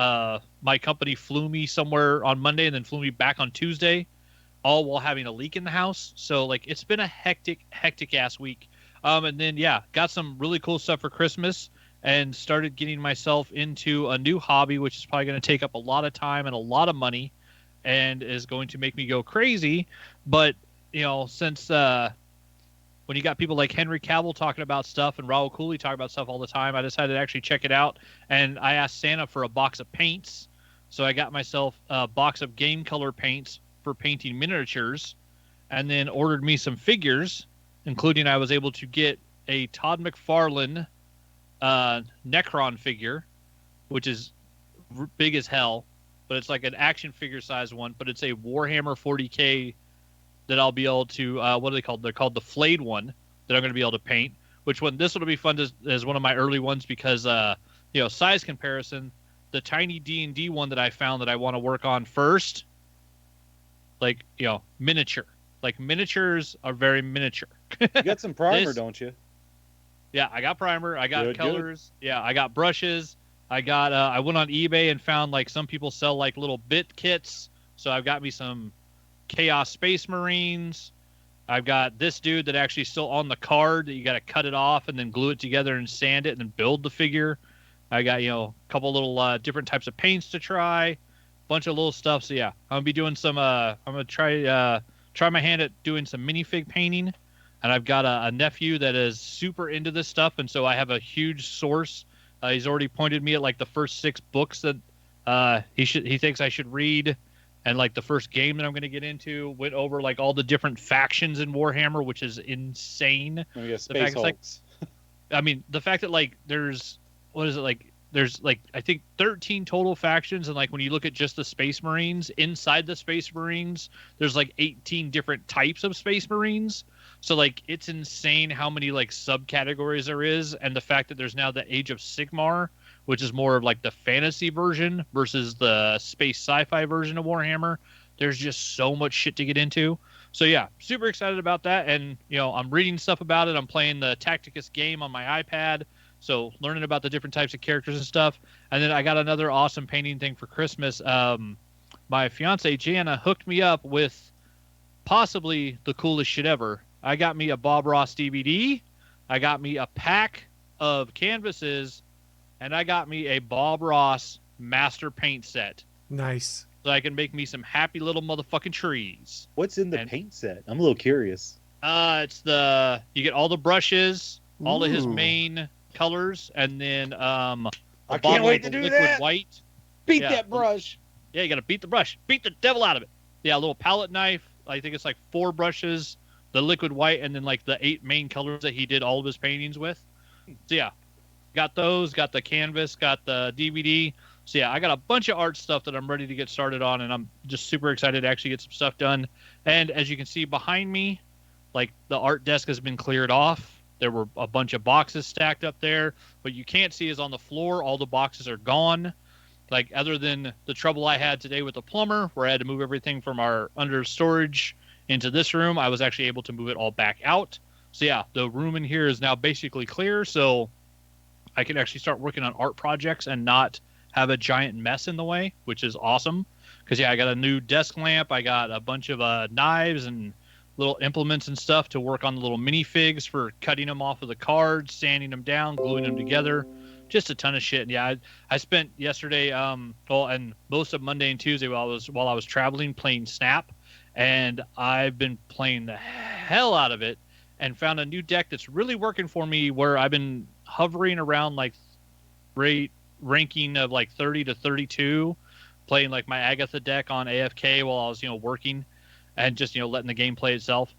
My company flew me somewhere on Monday and then flew me back on Tuesday, all while having a leak in the house. So, like, it's been a hectic ass week. And then, yeah, got some really cool stuff for Christmas and started getting myself into a new hobby, which is probably going to take up a lot of time and a lot of money and is going to make me go crazy. But, you know, since when you got people like Henry Cavill talking about stuff and Raul Cooley talking about stuff all the time, I decided to actually check it out. And I asked Santa for a box of paints. So I got myself a box of game color paints for painting miniatures, and then ordered me some figures, including I was able to get a Todd McFarlane Necron figure, which is big as hell, but it's like an action figure size one, but it's a Warhammer 40K that I'll be able to, what are they called? They're called the Flayed one, that I'm going to be able to paint, which one, this will be fun as one of my early ones because, you know, size comparison, the tiny D&D one that I found that I want to work on first, like, you know, miniature. Like, miniatures are very miniature. You got some primer, don't you? Yeah, I got primer. I got colors. Good. Yeah, I got brushes. I got. I went on eBay and found, like, some people sell, like, little bit kits. So I've got me some Chaos Space Marines. I've got this dude that actually still on the card that you got to cut it off and then glue it together and sand it and then build the figure. I got, you know, a couple little different types of paints to try, bunch of little stuff. So yeah, I'm gonna be doing some. I'm gonna try my hand at doing some minifig painting, and I've got a nephew that is super into this stuff, and so I have a huge source. He's already pointed me at, like, the first 6 books that he thinks I should read, and, like, the first game that I'm going to get into. Went over, like, all the different factions in Warhammer, which is insane. Oh, yeah, Space Hulks. Like, I mean, the fact that, like, there's like, I think 13 total factions, and, like, when you look at just the Space Marines, inside the Space Marines, there's, like, 18 different types of Space Marines. So, like, it's insane how many, like, subcategories there is, and the fact that there's now the Age of Sigmar, which is more of, like, the fantasy version versus the space sci-fi version of Warhammer. There's just so much shit to get into. So yeah, super excited about that, and, you know, I'm reading stuff about it. I'm playing the Tacticus game on my iPad. So learning about the different types of characters and stuff. And then I got another awesome painting thing for Christmas. My fiance, Jana, hooked me up with possibly the coolest shit ever. I got me a Bob Ross DVD. I got me a pack of canvases. And I got me a Bob Ross master paint set. Nice. So I can make me some happy little motherfucking trees. What's in the paint set? I'm a little curious. It's you get all the brushes, all of his main colors, and then I can't wait to do liquid that. White. Beat that brush. Yeah, you got to beat the brush. Beat the devil out of it. Yeah, a little palette knife. I think it's like 4 brushes, the liquid white, and then, like, the 8 main colors that he did all of his paintings with. So yeah, got those, got the canvas, got the DVD. So yeah, I got a bunch of art stuff that I'm ready to get started on, and I'm just super excited to actually get some stuff done. And as you can see behind me, like, the art desk has been cleared off. There were a bunch of boxes stacked up there. What you can't see is on the floor, all the boxes are gone. Like, other than the trouble I had today with the plumber, where I had to move everything from our under storage into this room, I was actually able to move it all back out. So yeah, the room in here is now basically clear, so I can actually start working on art projects and not have a giant mess in the way, which is awesome. Because yeah, I got a new desk lamp, I got a bunch of knives and little implements and stuff to work on the little minifigs for cutting them off of the cards, sanding them down, gluing them together. Just a ton of shit. And yeah, I spent yesterday, and most of Monday and Tuesday while I was traveling playing Snap, and I've been playing the hell out of it and found a new deck that's really working for me, where I've been hovering around like ranking of like 30 to 32, playing like my Agatha deck on AFK while I was, working, and just, letting the game play itself.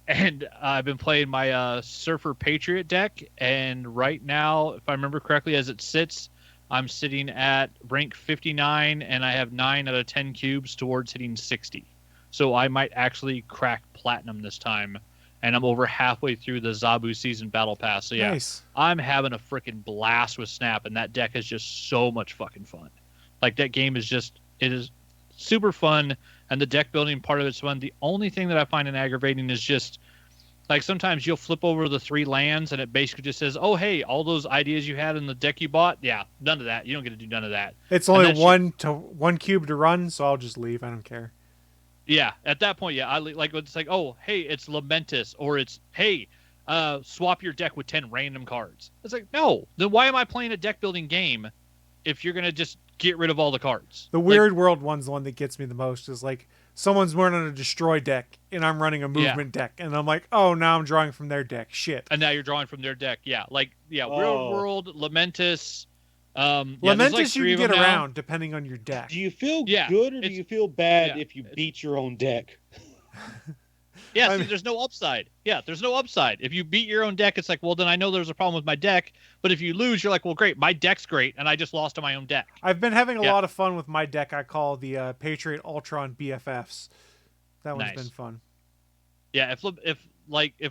And I've been playing my Surfer Patriot deck, and right now, if I remember correctly, as it sits, I'm sitting at rank 59, and I have 9 out of 10 cubes towards hitting 60. So I might actually crack platinum this time, and I'm over halfway through the Zabu Season Battle Pass. So yeah, Nice. I'm having a freaking blast with Snap, and that deck is just so much fucking fun. Like, that game is just, it is super fun, and the deck building part of it's fun. The only thing that I find aggravating is just, like, sometimes you'll flip over the 3 lands, and it basically just says, oh, hey, all those ideas you had in the deck you bought, yeah, none of that. You don't get to do none of that. It's only one cube to run, so I'll just leave. I don't care. Yeah, at that point, yeah, it's like, oh, hey, it's Lamentus, or it's, hey, swap your deck with 10 random cards. It's like, no, then why am I playing a deck building game if you're gonna just get rid of all the cards? The Weird World one's the one that gets me the most. Is like, someone's running a destroy deck, and I'm running a movement deck, and I'm like, oh, now I'm drawing from their deck. Shit. And now you're drawing from their deck. Yeah, Weird World, Lamentus. Lamentus like you can get around depending on your deck. Do you feel good or do you feel bad if you beat your own deck? Yeah, there's no upside. Yeah, there's no upside. If you beat your own deck, it's like, well, then I know there's a problem with my deck. But if you lose, you're like, well, great, my deck's great, and I just lost to my own deck. I've been having a lot of fun with my deck I call the Patriot Ultron BFFs. That one's been fun. Yeah, if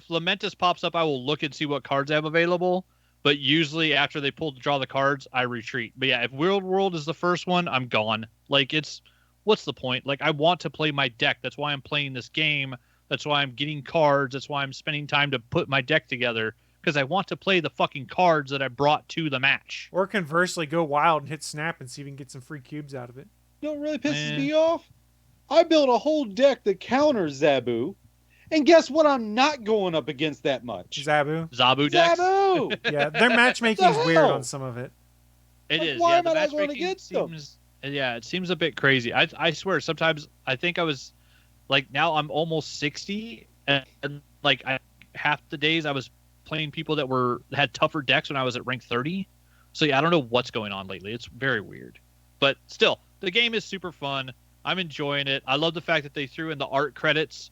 Lamentus pops up, I will look and see what cards I have available. But usually after they draw the cards, I retreat. But yeah, if Weird World is the first one, I'm gone. Like, what's the point? Like, I want to play my deck. That's why I'm playing this game. That's why I'm getting cards. That's why I'm spending time to put my deck together. Because I want to play the fucking cards that I brought to the match. Or conversely, go wild and hit Snap and see if we can get some free cubes out of it. You know what really pisses me off? I built a whole deck that counters Zabu. And guess what? I'm not going up against that much. Zabu decks. Zabu! Yeah, their matchmaking is weird on some of it. It is. Why Yeah, am the I not going matchmaking against them? Yeah, it seems a bit crazy. I swear, sometimes I think I was, like, now I'm almost 60, and like, half the days I was playing people that had tougher decks when I was at rank 30. So yeah, I don't know what's going on lately. It's very weird. But still, the game is super fun. I'm enjoying it. I love the fact that they threw in the art credits.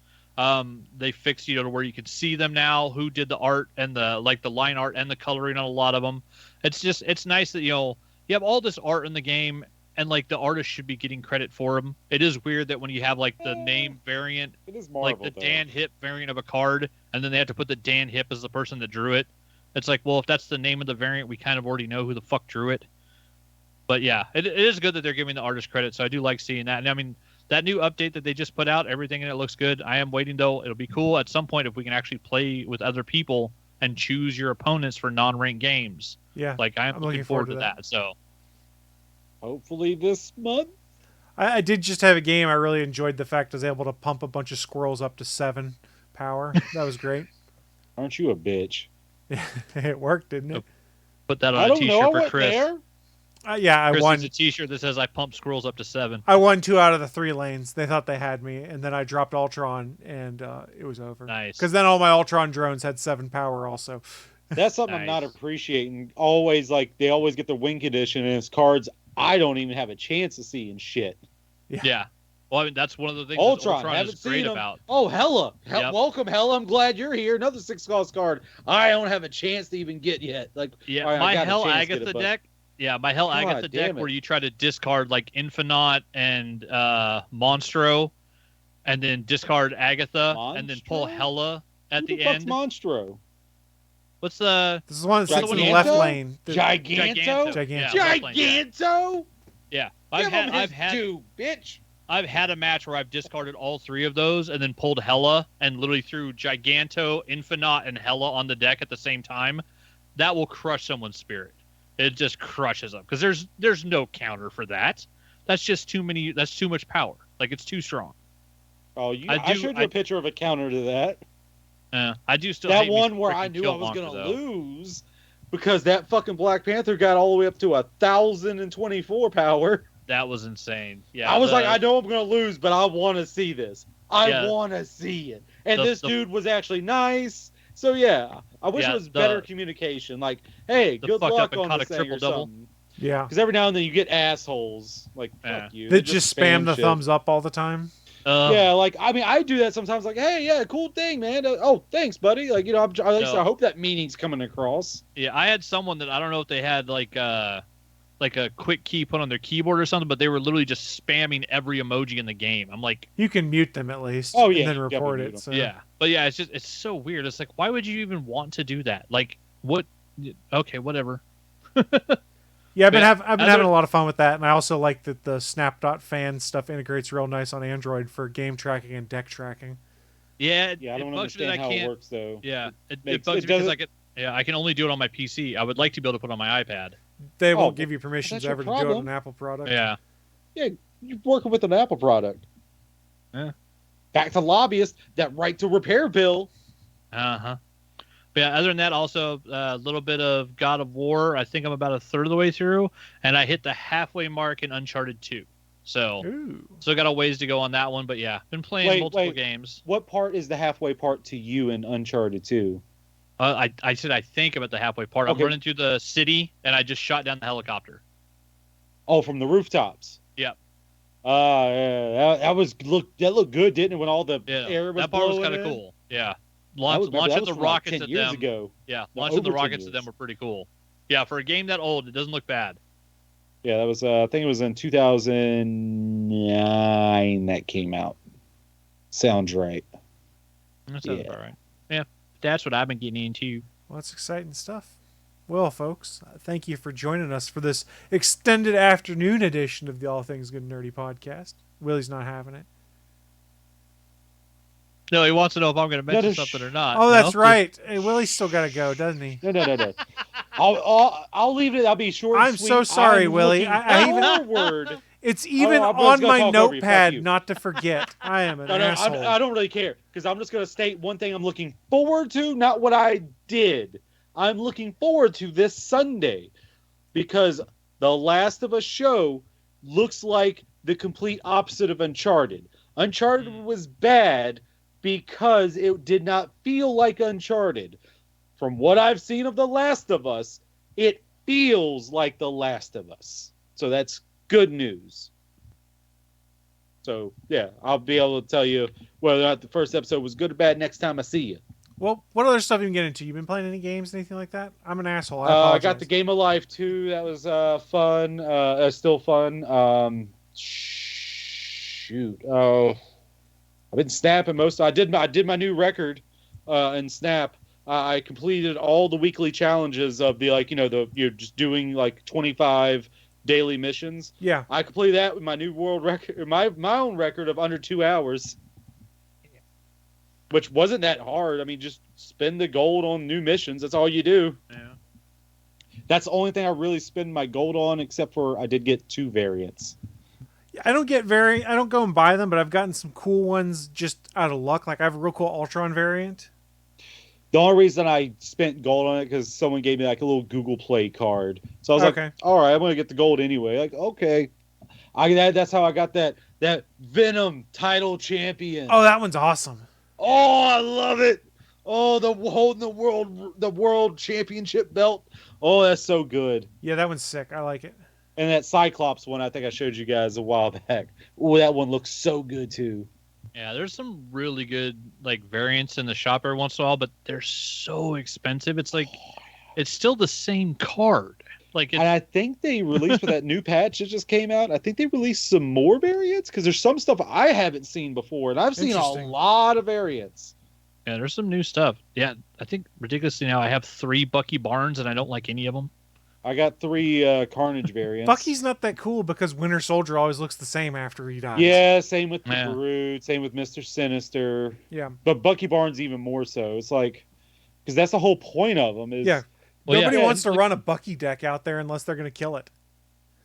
They fixed, to where you can see them now, who did the art and the line art and the coloring on a lot of them. It's nice that, you have all this art in the game, and like the artist should be getting credit for them. It is weird that when you have like the name variant, it is Marvel, like the Dan Hip variant of a card, and then they have to put the Dan Hip as the person that drew it. It's like, well, if that's the name of the variant, we kind of already know who the fuck drew it. But yeah, it is good that they're giving the artist credit, so I do like seeing that. And I mean, that new update that they just put out, everything in it looks good. I am waiting, though. It'll be cool at some point if we can actually play with other people and choose your opponents for non-ranked games. Yeah, like I'm looking forward to that. So hopefully this month. I did just have a game. I really enjoyed the fact I was able to pump a bunch of squirrels up to 7 power. That was great. Aren't you a bitch? It worked, didn't it? Put that on a t-shirt for Chris. Yeah, Chris I won. Needs a t-shirt that says I pumped squirrels up to 7. I won 2 out of the 3 lanes. They thought they had me, and then I dropped Ultron, and it was over. Nice. Because then all my Ultron drones had 7 power also. That's something I'm not appreciating. Always, like, they always get the win condition, and it's cards I don't even have a chance to see in shit. Yeah. Well, I mean, that's one of the things Ultron is great about. Oh, Hella. Yep. Welcome, Hella. I'm glad you're here. Another 6-cost card I don't have a chance to even get yet. Like, yeah, right, my Hell Agatha deck. Yeah, my Hell Agatha deck where you try to discard like Infinite and Monstro, and then discard Agatha, and then pull Hella at the end. Monstro? What's the? This is one that's in the left lane. Giganto. Giganto. Yeah, I've had a match where I've discarded all 3 of those and then pulled Hella and literally threw Giganto, Infinite, and Hella on the deck at the same time. That will crush someone's spirit. It just crushes them because there's no counter for that. That's just too many. That's too much power. Like, it's too strong. Oh, I showed you a picture of a counter to that. I do still that one where I knew I was going to lose because that fucking Black Panther got all the way up to 1,024 power. That was insane. Yeah, I was like, I know I'm going to lose, but I want to see this. I want to see it. And this dude was actually nice. So yeah, I wish it was better communication. Like, hey, good luck on this thing or something. Yeah. Because every now and then you get assholes like fuck you. They just spam the thumbs up all the time. Yeah, like I mean, I do that sometimes. Like, hey, yeah, cool thing, man. Oh, thanks, buddy. Like, you know, I hope that meaning's coming across. Yeah, I had someone that I don't know if they had like a quick key put on their keyboard or something, but they were literally just spamming every emoji in the game. I'm like, you can mute them at least. Oh yeah, and then report it. So. Yeah, but yeah, it's so weird. It's like, why would you even want to do that? Like, what? Okay, whatever. Yeah, I've been having a lot of fun with that, and I also like that the Snap.fan stuff integrates real nice on Android for game tracking and deck tracking. Yeah, I don't understand how it works though. Yeah, it bugs me because I can only do it on my PC. I would like to be able to put it on my iPad. They won't give you permissions ever to do it on an Apple product. Yeah. Yeah, you're working with an Apple product. Yeah. Back to lobbyists, that right to repair bill. Uh-huh. But yeah, other than that, also a little bit of God of War. I think I'm about a third of the way through, and I hit the halfway mark in Uncharted 2. So, still got a ways to go on that one. But yeah, been playing multiple games. What part is the halfway part to you in Uncharted 2? I said I think I'm at the halfway part. Okay. I'm running through the city, and I just shot down the helicopter. Oh, from the rooftops. Yep. Yeah, that looked good, didn't it? When all the air was that part was kind of cool. Yeah. Launching the rockets like 10 at years them. Ago. Yeah, launching the rockets at them were pretty cool. Yeah, for a game that old, it doesn't look bad. Yeah, that was. I think it was in 2009 that came out. Sounds right. That sounds about right. Yeah, that's what I've been getting into. Well, that's exciting stuff. Well, folks, thank you for joining us for this extended afternoon edition of the All Things Good and Nerdy podcast. Willie's not having it. No, he wants to know if I'm going to mention something or not. Oh, that's right. Hey, Willie's still got to go, doesn't he? No. I'll leave it. I'll be short. I'm sweet. so sorry, Willie. It's even on my notepad not to forget. I am an asshole. I don't really care because I'm just going to state one thing I'm looking forward to, not what I did. I'm looking forward to this Sunday because the Last of Us show looks like the complete opposite of Uncharted. Uncharted was bad because it did not feel like Uncharted. From what I've seen of The Last of Us, it feels like The Last of Us. So that's good news. So, yeah, I'll be able to tell you whether or not the first episode was good or bad next time I see you. Well, what other stuff you can get into? You been playing any games, anything like that? I'm an asshole. I got the Game of Life 2. That was fun. Still fun. Shoot. Oh, I've been snapping most. I did my new record in Snap. I completed all the weekly challenges of the you're just doing like 25 daily missions. Yeah. I completed that with my new world record, my own record of under 2 hours. Which wasn't that hard. I mean, just spend the gold on new missions. That's all you do. Yeah. That's the only thing I really spend my gold on, except for I did get 2 variants. I don't go and buy them, but I've gotten some cool ones just out of luck. Like I have a real cool Ultron variant. The only reason I spent gold on it because someone gave me like a little Google Play card. So I was like, all right, I'm going to get the gold anyway. Like, okay. That's how I got that Venom title champion. Oh, that one's awesome. Oh, I love it. Oh, holding the world championship belt. Oh, that's so good. Yeah, that one's sick. I like it. And that Cyclops one, I think I showed you guys a while back. Oh, that one looks so good too. Yeah, there's some really good like variants in the shop every once in a while, but they're so expensive. It's like it's still the same card. And I think they released for that new patch that just came out. I think they released some more variants because there's some stuff I haven't seen before, and I've seen a lot of variants. Yeah, there's some new stuff. Yeah, I think ridiculously now I have 3 Bucky Barnes, and I don't like any of them. I got 3 Carnage variants. Bucky's not that cool because Winter Soldier always looks the same after he dies. Yeah, same with the Groot, same with Mr. Sinister. Yeah, but Bucky Barnes even more so. It's like because that's the whole point of them. Is nobody wants to run a Bucky deck out there unless they're going to kill it.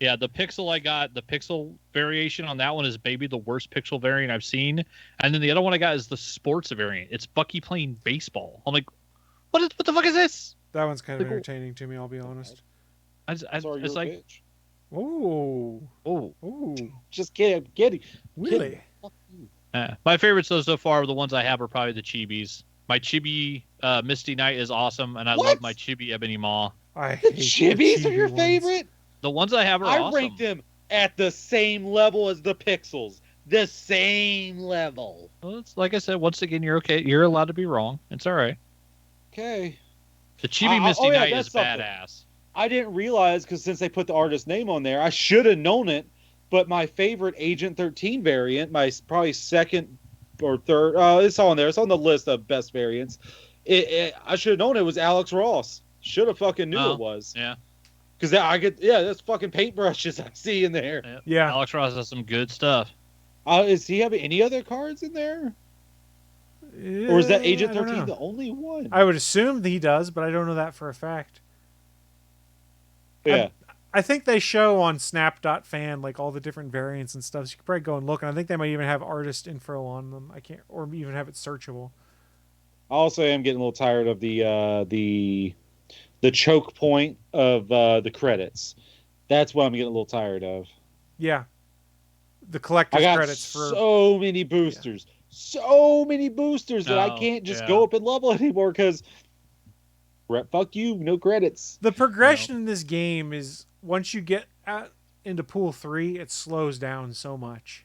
Yeah, the Pixel I got, the Pixel variation on that one is maybe the worst Pixel variant I've seen. And then the other one I got is the Sports variant. It's Bucky playing baseball. I'm like, what the fuck is this? That one's kind of entertaining to me, I'll be honest. It's like, oh, just kidding. Really? My favorites though so far, the ones I have are probably the Chibis. My Chibi Misty Knight is awesome, and I love my Chibi Ebony Maw. I The hate Chibis the are your ones. favorite? The ones I have are I awesome. ranked them at the same level as the Pixels. The same level. Well, it's, like I said, once again, you're okay. You're allowed to be wrong. It's all right. Okay. The Chibi Misty Knight is something. badass. I didn't realize, because since they put the artist name on there, I should have known it. But my favorite Agent 13 variant, my probably second or third, it's on there. It's on the list of best variants. I should have known it was Alex Ross. Should have fucking knew it was. Yeah. Because that's fucking paintbrushes I see in there. Yeah. Alex Ross has some good stuff. Is he having any other cards in there? Or is that Agent 13 the only one? I would assume that he does, but I don't know that for a fact. Yeah. I think they show on snap.fan like all the different variants and stuff. So you could probably go and look, and I think they might even have artist info on them. I can't, or even have it searchable. I also am getting a little tired of the choke point of the credits. That's what I'm getting a little tired of. Yeah. The collector's I got credits for so many boosters. So many boosters that I can't just go up and level anymore because fuck you, no credits. the progression in this game is once you get into pool 3, it slows down so much.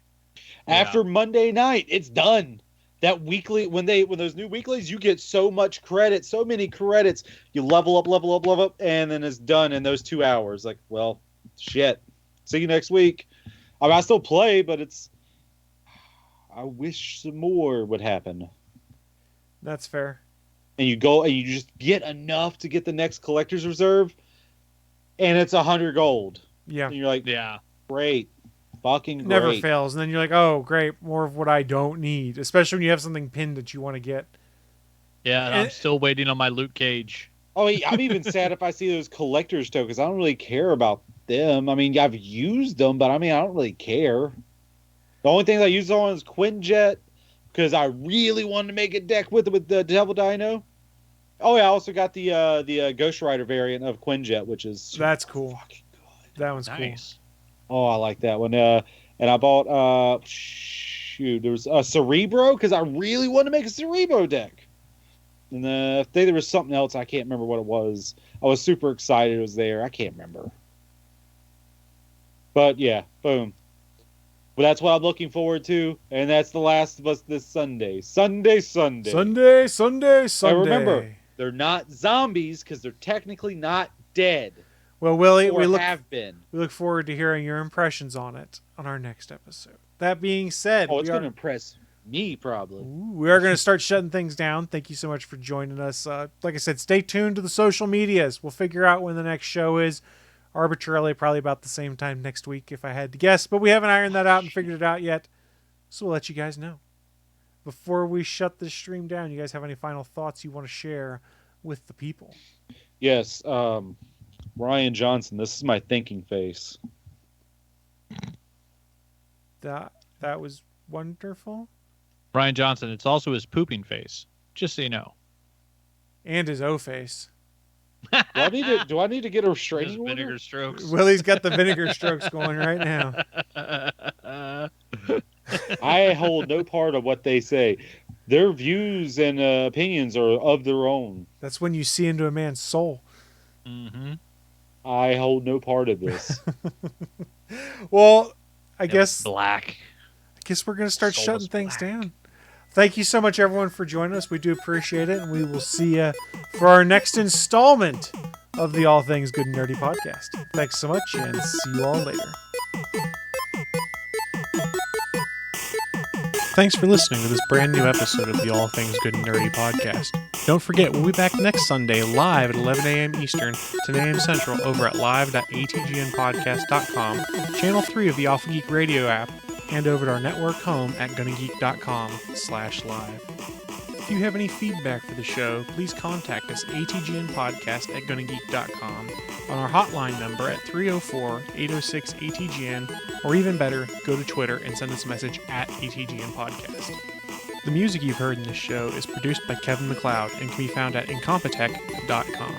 After Monday night, it's done. That weekly, when those new weeklies, you get so much credit, so many credits. You level up, and then it's done in those 2 hours. Like, well, shit. See you next week. I mean, I still play, but I wish some more would happen. That's fair. And you go and you just get enough to get the next collector's reserve, and it's 100 gold. Yeah. And you're like, Yeah. Great. Fucking great. Never fails. And then you're like, oh, great. More of what I don't need. Especially when you have something pinned that you want to get. Yeah, and I'm still waiting on my Luke Cage. Oh, I'm even sad if I see those collector's tokens. I don't really care about them. I mean, I've used them, but I mean, I don't really care. The only thing I use on is Quinjet, because I really wanted to make a deck with the Devil Dino. Oh yeah, I also got the Ghost Rider variant of Quinjet, which is That's cool. fucking good. That one's Nice. Oh, I like that one. And I bought there was a Cerebro because I really wanted to make a Cerebro deck. And I think there was something else. I can't remember what it was. I was super excited it was there. I can't remember. But yeah, boom. But that's what I'm looking forward to, and that's The Last of Us this Sunday. Sunday. Sunday. And remember, they're not zombies because they're technically not dead. Well, Willie, Or we look forward to hearing your impressions on it on our next episode. That being said, Oh, it's going to impress me, probably. we are going to start shutting things down. Thank you so much for joining us. Like I said, stay tuned to the social medias. We'll figure out when the next show is. Arbitrarily, probably about the same time next week, if I had to guess. But we haven't ironed that out and figured it out yet. So we'll let you guys know. Before we shut this stream down, you guys have any final thoughts you want to share with the people? Yes, Ryan Johnson, this is my thinking face. That was wonderful. Brian Johnson, it's also his pooping face. Just so you know. And his O face. Do I need to get a His restraining order? vinegar strokes. Willie's got the vinegar strokes going right now. I hold no part of what they say. Their views and opinions are of their own. That's when you see into a man's soul. Mm-hmm. I hold no part of this. Well, I guess Black. we're going to start Soul shutting is things black. down. Thank you so much, everyone, for joining us. We do appreciate it, and we will see you for our next installment of the All Things Good and Nerdy podcast. Thanks so much, and see you all later. Thanks for listening to this brand new episode of the All Things Good and Nerdy podcast. Don't forget, we'll be back next Sunday live at 11 a.m. Eastern, 10 a.m. Central over at live.atgnpodcast.com, channel 3 of the Alpha Geek radio app, and over at our network home at gonnageek.com/live. If you have any feedback for the show, please contact us atgnpodcast@gonnageek.com, on our hotline number at 304-806-ATGN, or even better, go to Twitter and send us a message at ATGN Podcast. The music you've heard in this show is produced by Kevin MacLeod and can be found at incompetech.com.